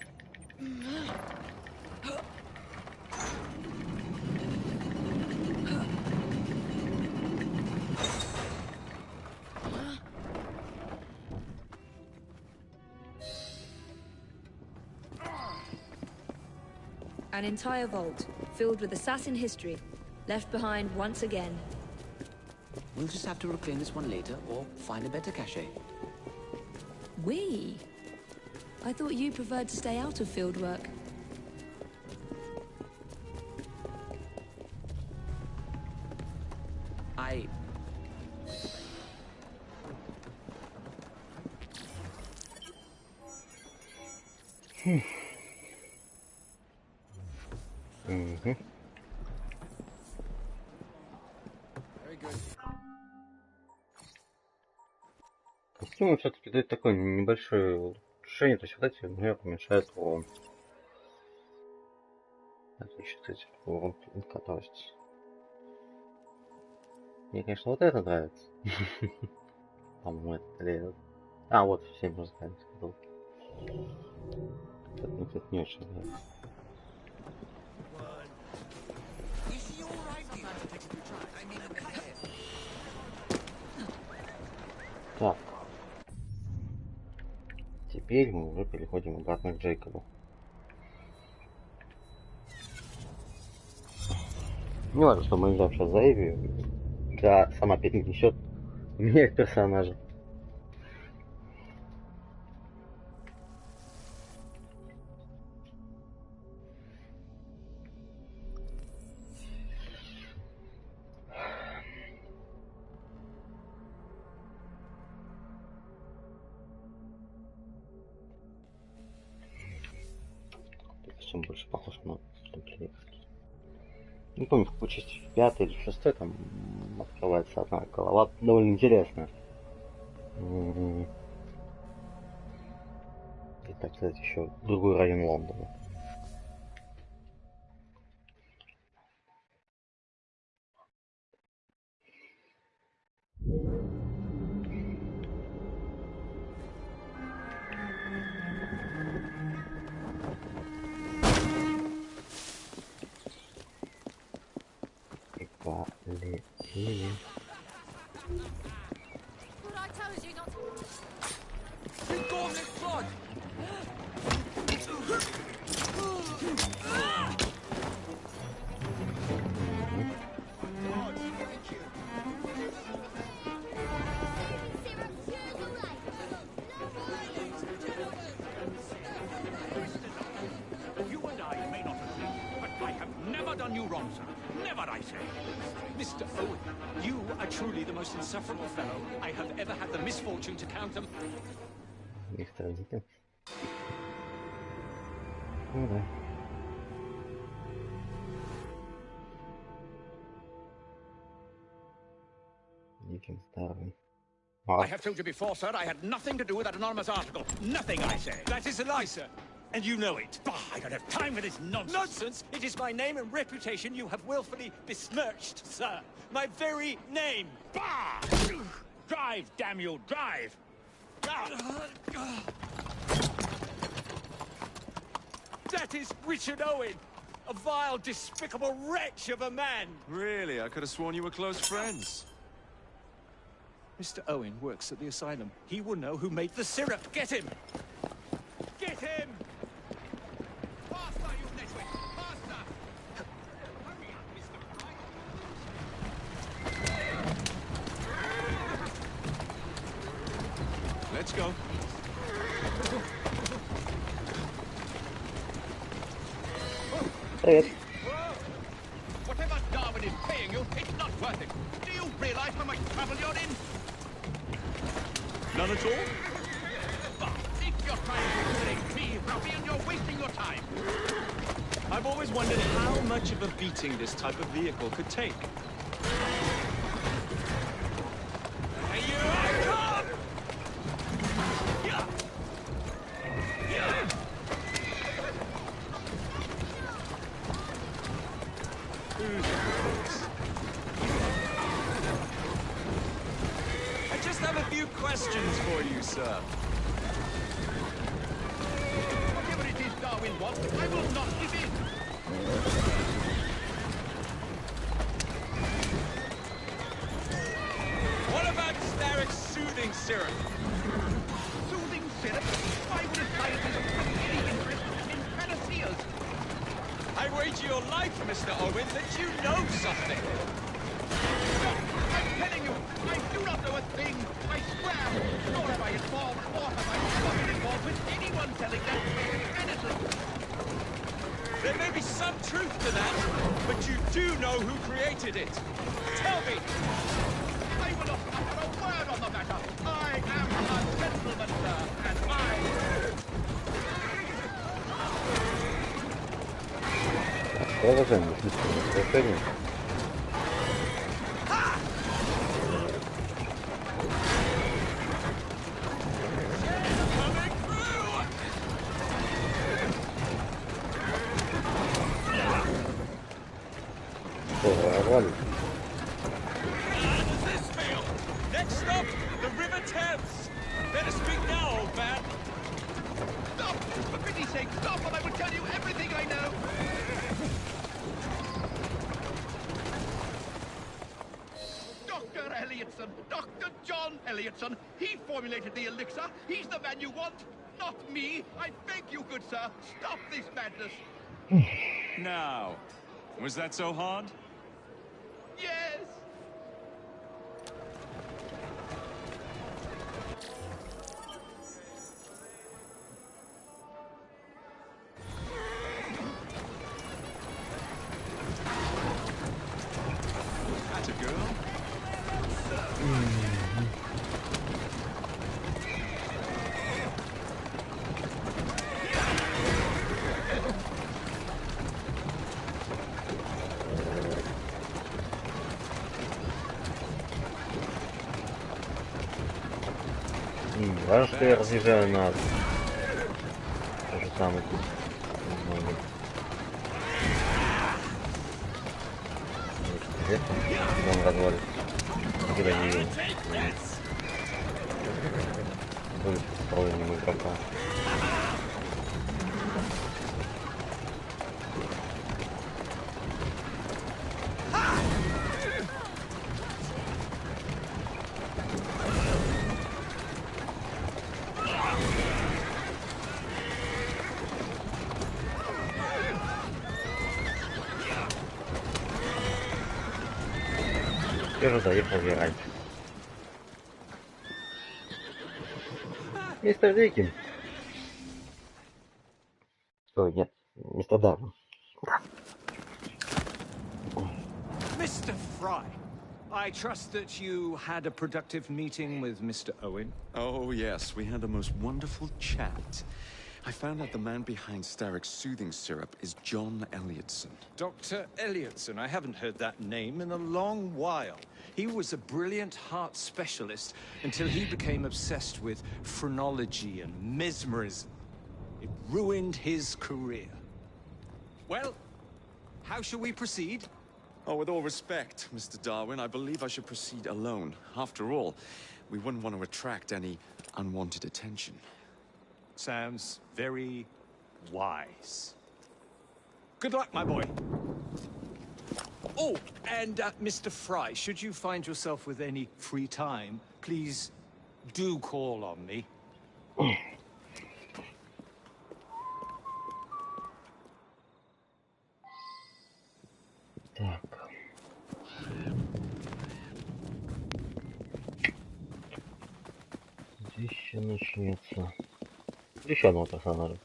An entire vault, filled with assassin history, left behind once again. We'll just have to reclaim this one later, or find a better cache. We? I thought you preferred to stay out of field work. Костюмы все-таки дают такое небольшое улучшение, то есть вот эти мне помешают урон. Отлично, кстати, урон клинка, то есть. Мне, конечно, вот это нравится. По-моему, это или... А, вот, всем музыкальных сказал. Это мне, кстати, не очень нравится. Так. Теперь мы уже переходим обратно к Джейкобу. Не важно, что мы играем сейчас за Эви. Игра сама перенесет, меняет персонажа. Чем больше похож на тамплиеров. Не помню, в какой части, в 5-й или в 6-й там открывается одна голова, довольно интересная. И так сказать, еще другой район Лондона. Полетели. sir. Never, I say. Mr. Owen, you are truly the most insufferable fellow I have ever had the misfortune to count them. Мистер Диккенс. Ну да. Диккенс старый. I have told you before, sir, I had nothing to do with that anonymous article. Nothing, I say. That is a lie, sir. And you know it. Bah, I don't have time for this nonsense. Nonsense? It is my name and reputation you have willfully besmirched, sir. My very name. Bah! Drive, damn you, drive! That is Richard Owen, a vile, despicable wretch of a man. Really? I could have sworn you were close friends. Mr. Owen works at the asylum. He will know who made the syrup. Get him! Get him! Faster, you nitwit! Faster! Hurry up, Mr. Wright! Let's go. Привет. Whatever Darwin is paying you, it's not worth it. Do you realize how much trouble you're in? None at all? But if you're trying to intimidate me, ruffian, you're wasting your time. I've always wondered how much of a beating this type of vehicle could take. Here I come! Yeah! Yeah! I just have a few questions for you, sir. Whatever it is Darwin wants, I will not give in. What about Starrick's soothing syrup? Soothing syrup? Why would a scientist have any interest in panaceas? I wager your life, Mr. Owen, that you know something. I'm telling you, I do not know a thing. I swear, nor have I involved, nor have I ever been involved with anyone selling that medicine. There may be some truth to that, but you do know who created it. Tell me. I will not utter a word on the matter. I am a gentleman, sir, and Продолжаем решение. Next stop, the River Thames. Better speak now, old man. Stop! For pity's sake, stop, and I will tell you everything I know. Dr. Elliotson, Dr. John Elliotson. He formulated the elixir. He's the man you want, not me. I beg you, good sir, stop this madness. Now, was that so hard? Yes. That's a girl. Важно, что я разъезжаю на то же самое. Он развалит. Никогда не видел. Будет исполнением игрока. Я же заехал я раньше. Мистер Дикин. Ой, нет, мистер Дарвин. Да. Mr. Fry, I trust that you had a productive meeting with Mr. Owen? Oh, yes, we had a most wonderful chat. I found out the man behind Starrick's soothing syrup is John Elliotson. Dr. Elliotson, I haven't heard that name in a long while. He was a brilliant heart specialist until he became obsessed with phrenology and mesmerism. It ruined his career. Well, how shall we proceed? Oh, with all respect, Mr. Darwin, I believe I should proceed alone. After all, we wouldn't want to attract any unwanted attention. Sounds very wise. Good luck, my boy. Oh, and Mr. Fry, should you find yourself with any free time, please do call on me. Так. Здесь еще начнется. Еще одного персонажа.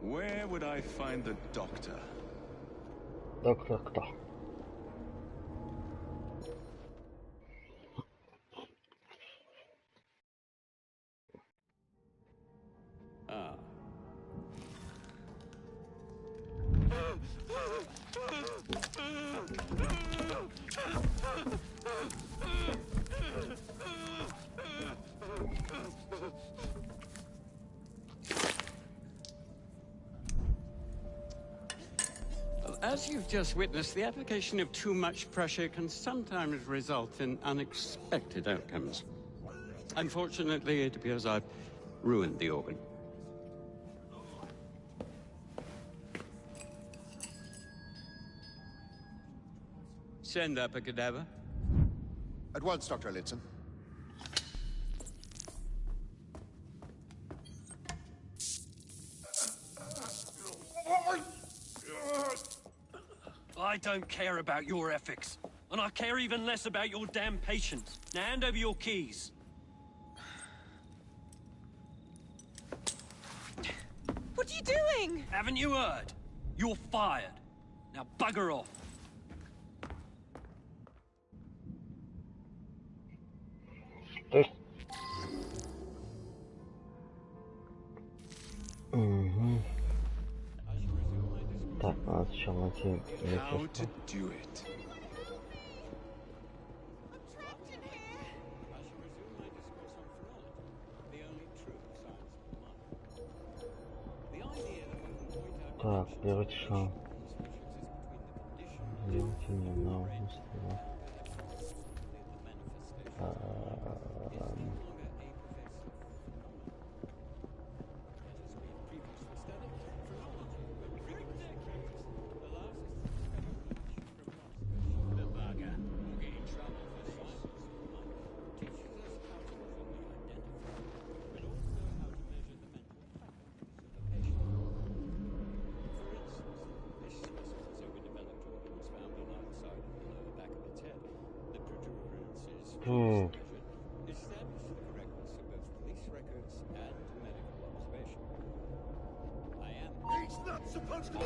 Where would I find the doctor? Доктор кто? Ah. As you've just witnessed, the application of too much pressure can sometimes result in unexpected outcomes. Unfortunately, it appears I've ruined the organ. Send up a cadaver. At once, Dr. Elliotson. I don't care about your ethics. And I care even less about your damn patients. Now hand over your keys. What are you doing? Haven't you heard? You're fired. Now bugger off. Так, надо сначала найти How to do it. Так, первый шаг. Сделайте мне на устройство. He's not supposed to...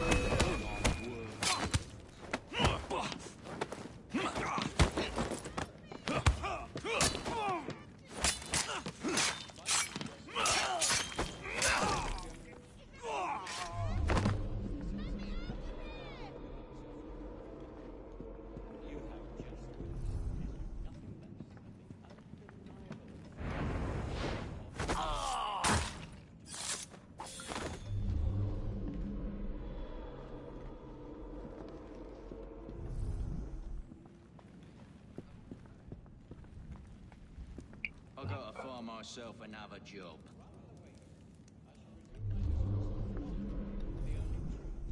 I've got to find myself another job.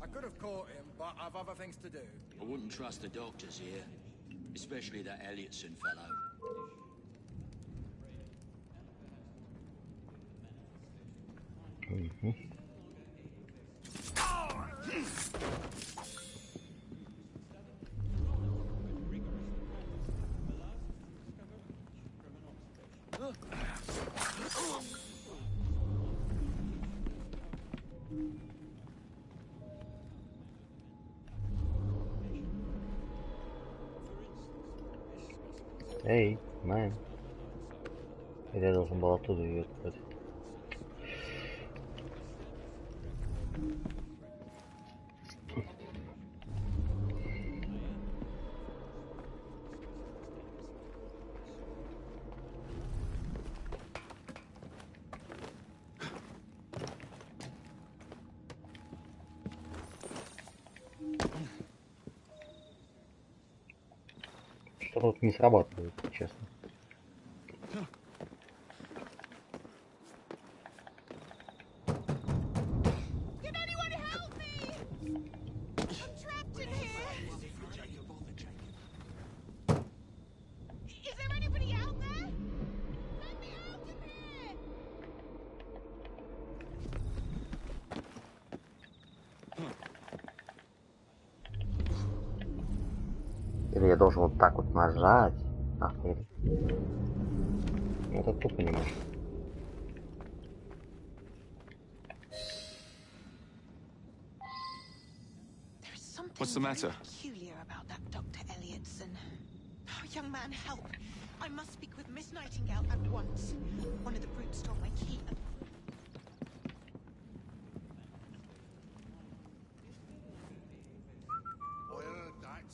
I could have caught him, but I've other things to do. I wouldn't trust the doctors here. Especially that Elliotson fellow. Эй, man. Или я должен был оттуда ее открыть? Что-то тут не срабатывает, честно. Или я должен вот так вот нажать? Ах, это тупо не может. What's the matter? Peculiar about that Dr. Elliotson. Oh, young man, help. I must speak with Miss Nightingale at once. One of the brutes stole my key. I heard that.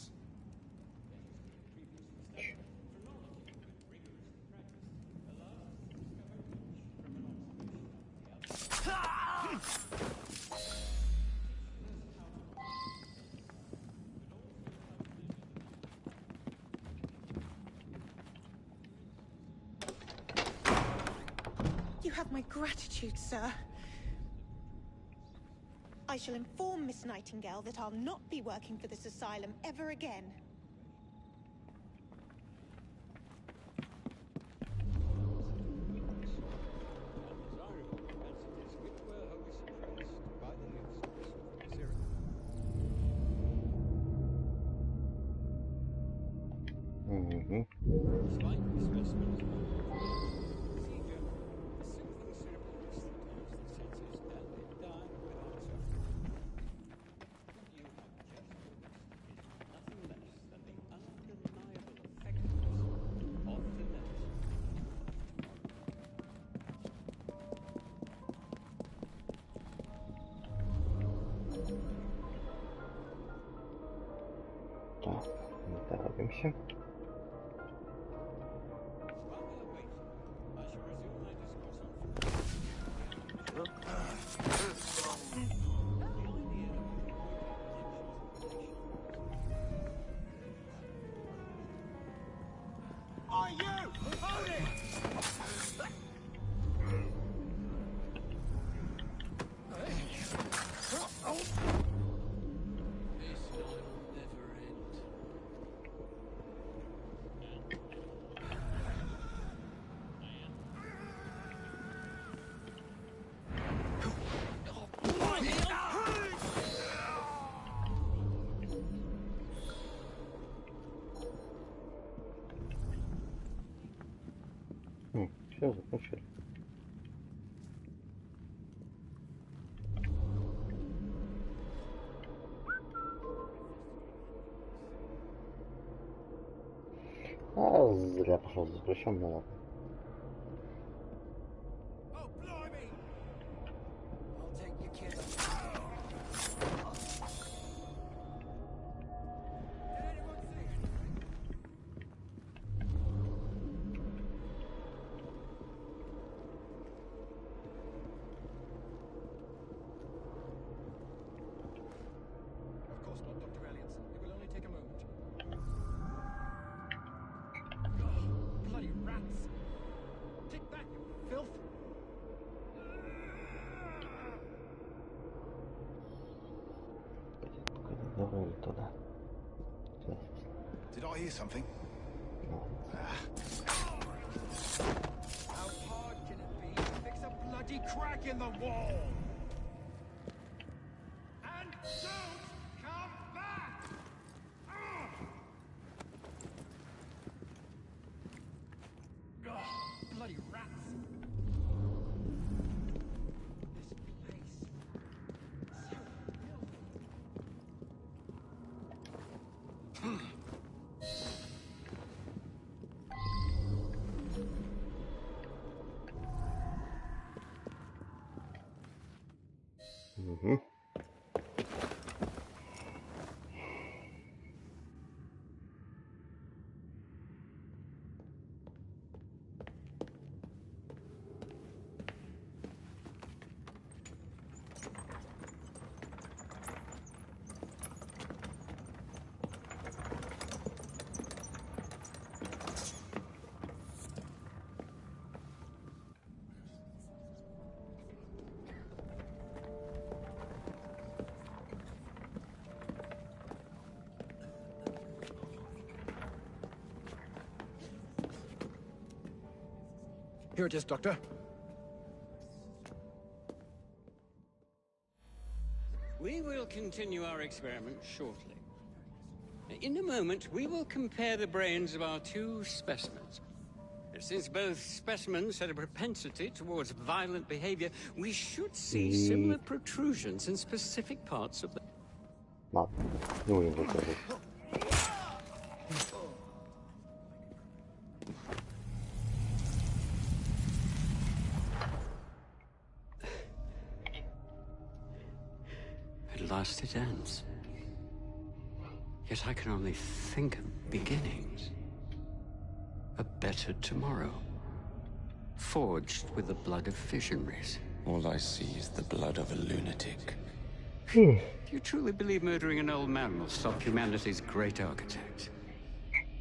You have my gratitude, sir. I shall inform Miss Nightingale that I'll not be working for this asylum ever again. Так, не торопимся. Are you? Hold it! Все, закончили. А, зря пошел за ключом, ну ладно. Добавили туда. Сейчас. Did I hear something? How hard can it be to fix a bloody crack in the wall? And don't come back! Oh, bloody rats! Угу. Here it is, Doctor. We will continue our experiment shortly. In a moment, we will compare the brains of our two specimens. Since both specimens had a propensity towards violent behavior, we should see similar protrusions in specific parts of the... Ладно, не будем выказывать. At last it ends. Yet I can only think of beginnings. A better tomorrow. Forged with the blood of visionaries. All I see is the blood of a lunatic. Do you truly believe murdering an old man will stop humanity's great architect?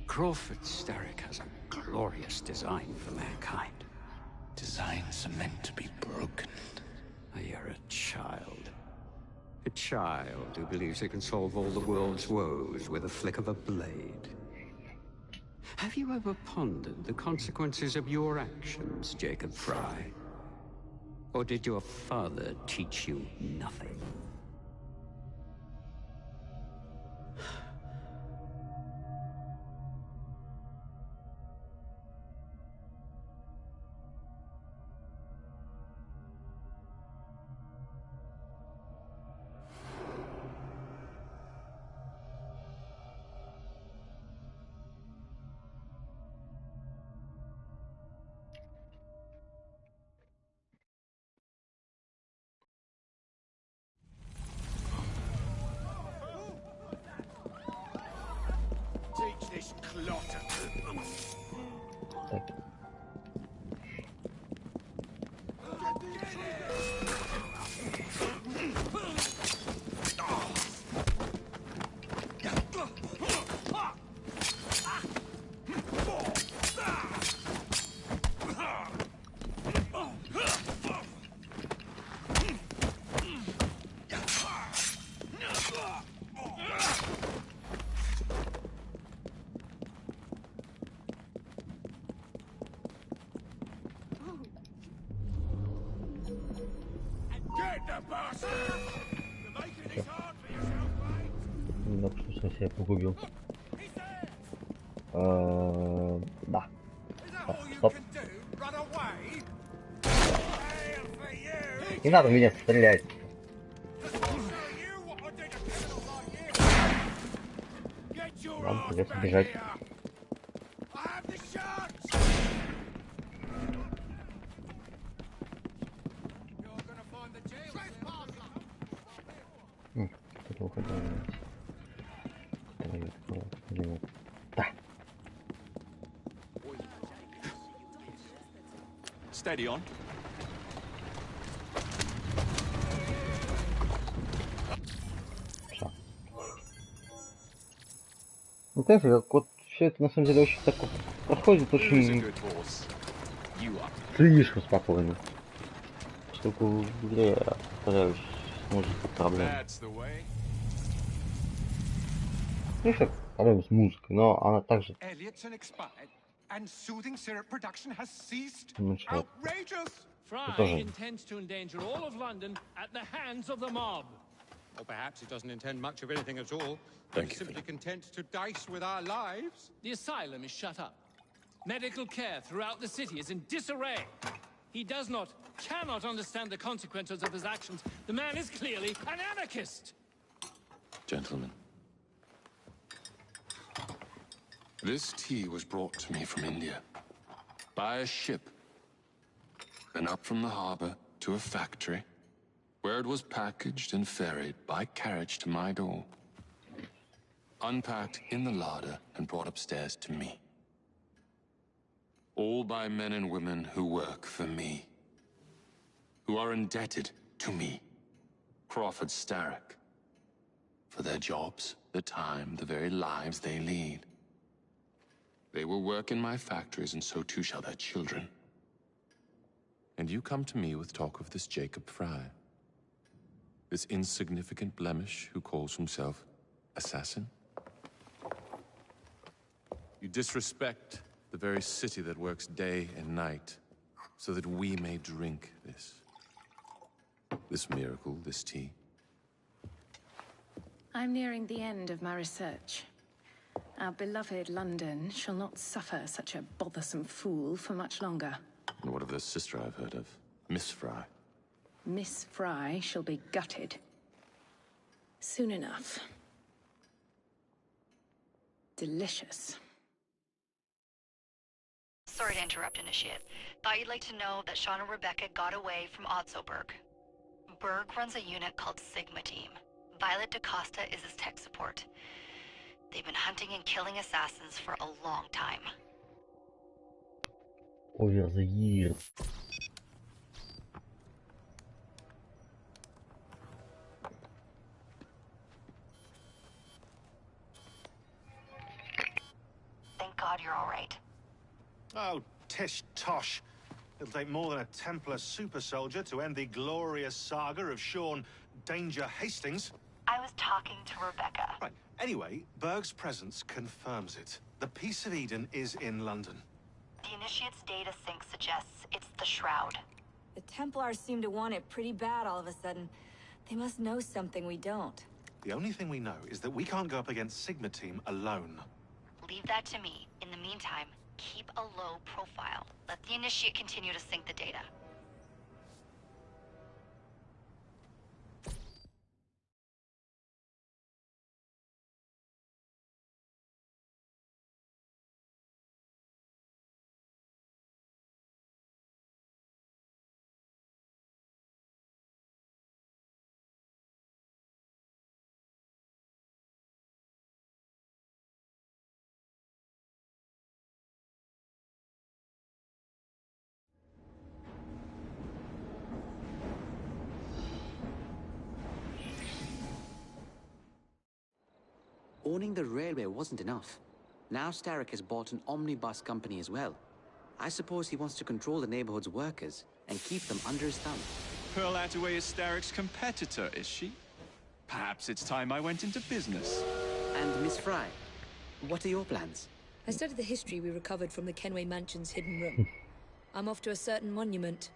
Crawford Starrick has a glorious design for mankind. Designs are meant to be broken. You're a child. A child who believes it can solve all the world's woes with a flick of a blade. Have you ever pondered the consequences of your actions, Jacob Fry? Or did your father teach you nothing? Teach this clot. Ну, что я погубил. Да. Стоп. Не надо в меня стрелять. Ладно, придется бежать. Кто-то уходил. Да. Steady on. Ну, знаете, как вот все это на самом деле очень так проходит очень слишком спокойно. Поскольку в игре я повторяюсь, может быть проблем. Ну что, проблемы с музыкой, но она также Elliotson expired, and soothing syrup production has ceased. мешает. Outrageous! Fry intends to endanger all of London at the hands of the mob. Or perhaps he doesn't intend much of anything at all. Thank He's you, simply content to dice with our lives. The asylum is shut up. Medical care throughout the city is in disarray. He cannot understand the consequences of his actions. The man is clearly an anarchist. Gentlemen, this tea was brought to me from India by a ship, then up from the harbor to a factory, where it was packaged and ferried by carriage to my door, unpacked in the larder and brought upstairs to me. All by men and women who work for me, who are indebted to me, Crawford Starrick, for their jobs, the time, the very lives they lead. They will work in my factories, and so too shall their children. And you come to me with talk of this Jacob Fry, this insignificant blemish who calls himself assassin? You disrespect the very city that works day and night so that we may drink this miracle, this tea. I'm nearing the end of my research. Our beloved London shall not suffer such a bothersome fool for much longer. And what of the sister I've heard of, Miss Fry? Miss Fry shall be gutted. Soon enough. Delicious. Sorry to interrupt, Initiate. Thought you'd like to know that Sean and Rebecca got away from Otzoberg. Berg runs a unit called Sigma Team. Violet DaCosta is his tech support. They've been hunting and killing assassins for a long time. Over the years. Thank God you're all right. Oh, tish tosh. It'll take more than a Templar super soldier to end the glorious saga of Sean Danger Hastings. I was talking to Rebecca. Right. Anyway, Berg's presence confirms it. The Peace of Eden is in London. The Initiate's data sync suggests it's the Shroud. The Templars seem to want it pretty bad all of a sudden. They must know something we don't. The only thing we know is that we can't go up against Sigma Team alone. Leave that to me. In the meantime, keep a low profile. Let the Initiate continue to sync the data. Owning the railway wasn't enough. Now Starrick has bought an omnibus company as well. I suppose he wants to control the neighborhood's workers and keep them under his thumb. Pearl Attaway is Starrick's competitor, is she? Perhaps it's time I went into business. And Miss Fry, what are your plans? I studied the history we recovered from the Kenway Mansion's hidden room. I'm off to a certain monument.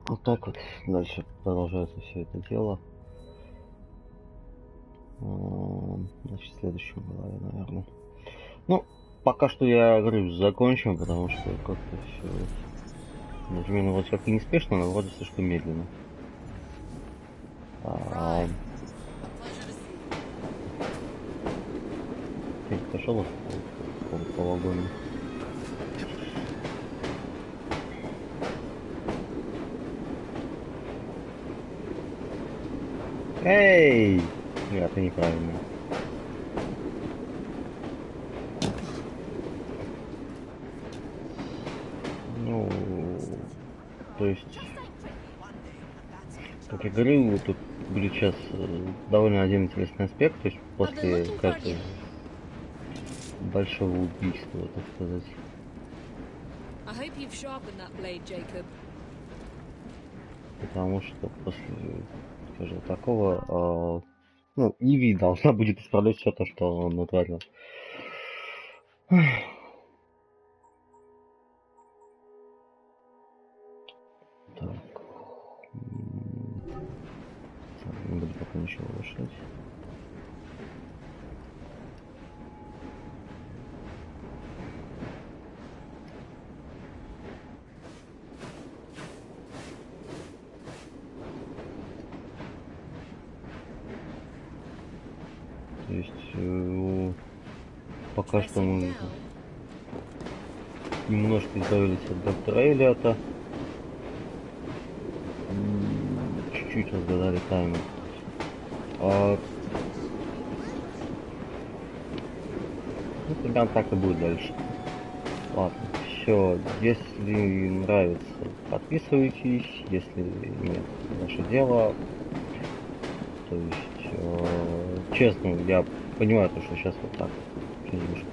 Вот так вот дальше продолжается все это дело. Значит, в следующем главе, наверное. Ну, пока что я говорю, закончим, потому что как-то все. Например, вроде как и неспешно, но вроде слишком медленно. Пошел по вагону. Эй! Это неправильно. Ну, то есть, как я говорил, тут будет сейчас довольно один интересный аспект, то есть после каждой большого убийства, так сказать. I hope you've sharpened that blade, Jacob. Потому что после, скажем, такого, ну, Иви должна будет исправлять все то, что он натворил. Так. Не буду пока ничего решать. То есть пока что мы немножко избавились от доктора Эллиота. Чуть-чуть разгадали тайну. Ну, примерно так и будет дальше. Ладно, все. Если нравится, подписывайтесь. Если нет, ваше дело. То есть, честно, я понимаю, что сейчас вот так немножко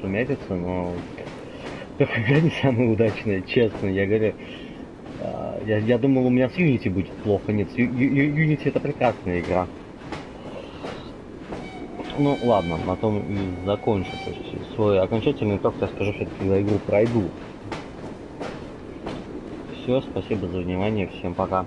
сумятится, но игра не самая удачная, честно. Я говорю, я думал, у меня с Unity будет плохо. Нет, Unity это прекрасная игра. Ну ладно, на том и закончу. То есть свой окончательный итог я скажу все-таки, когда игру пройду. Все, спасибо за внимание, всем пока.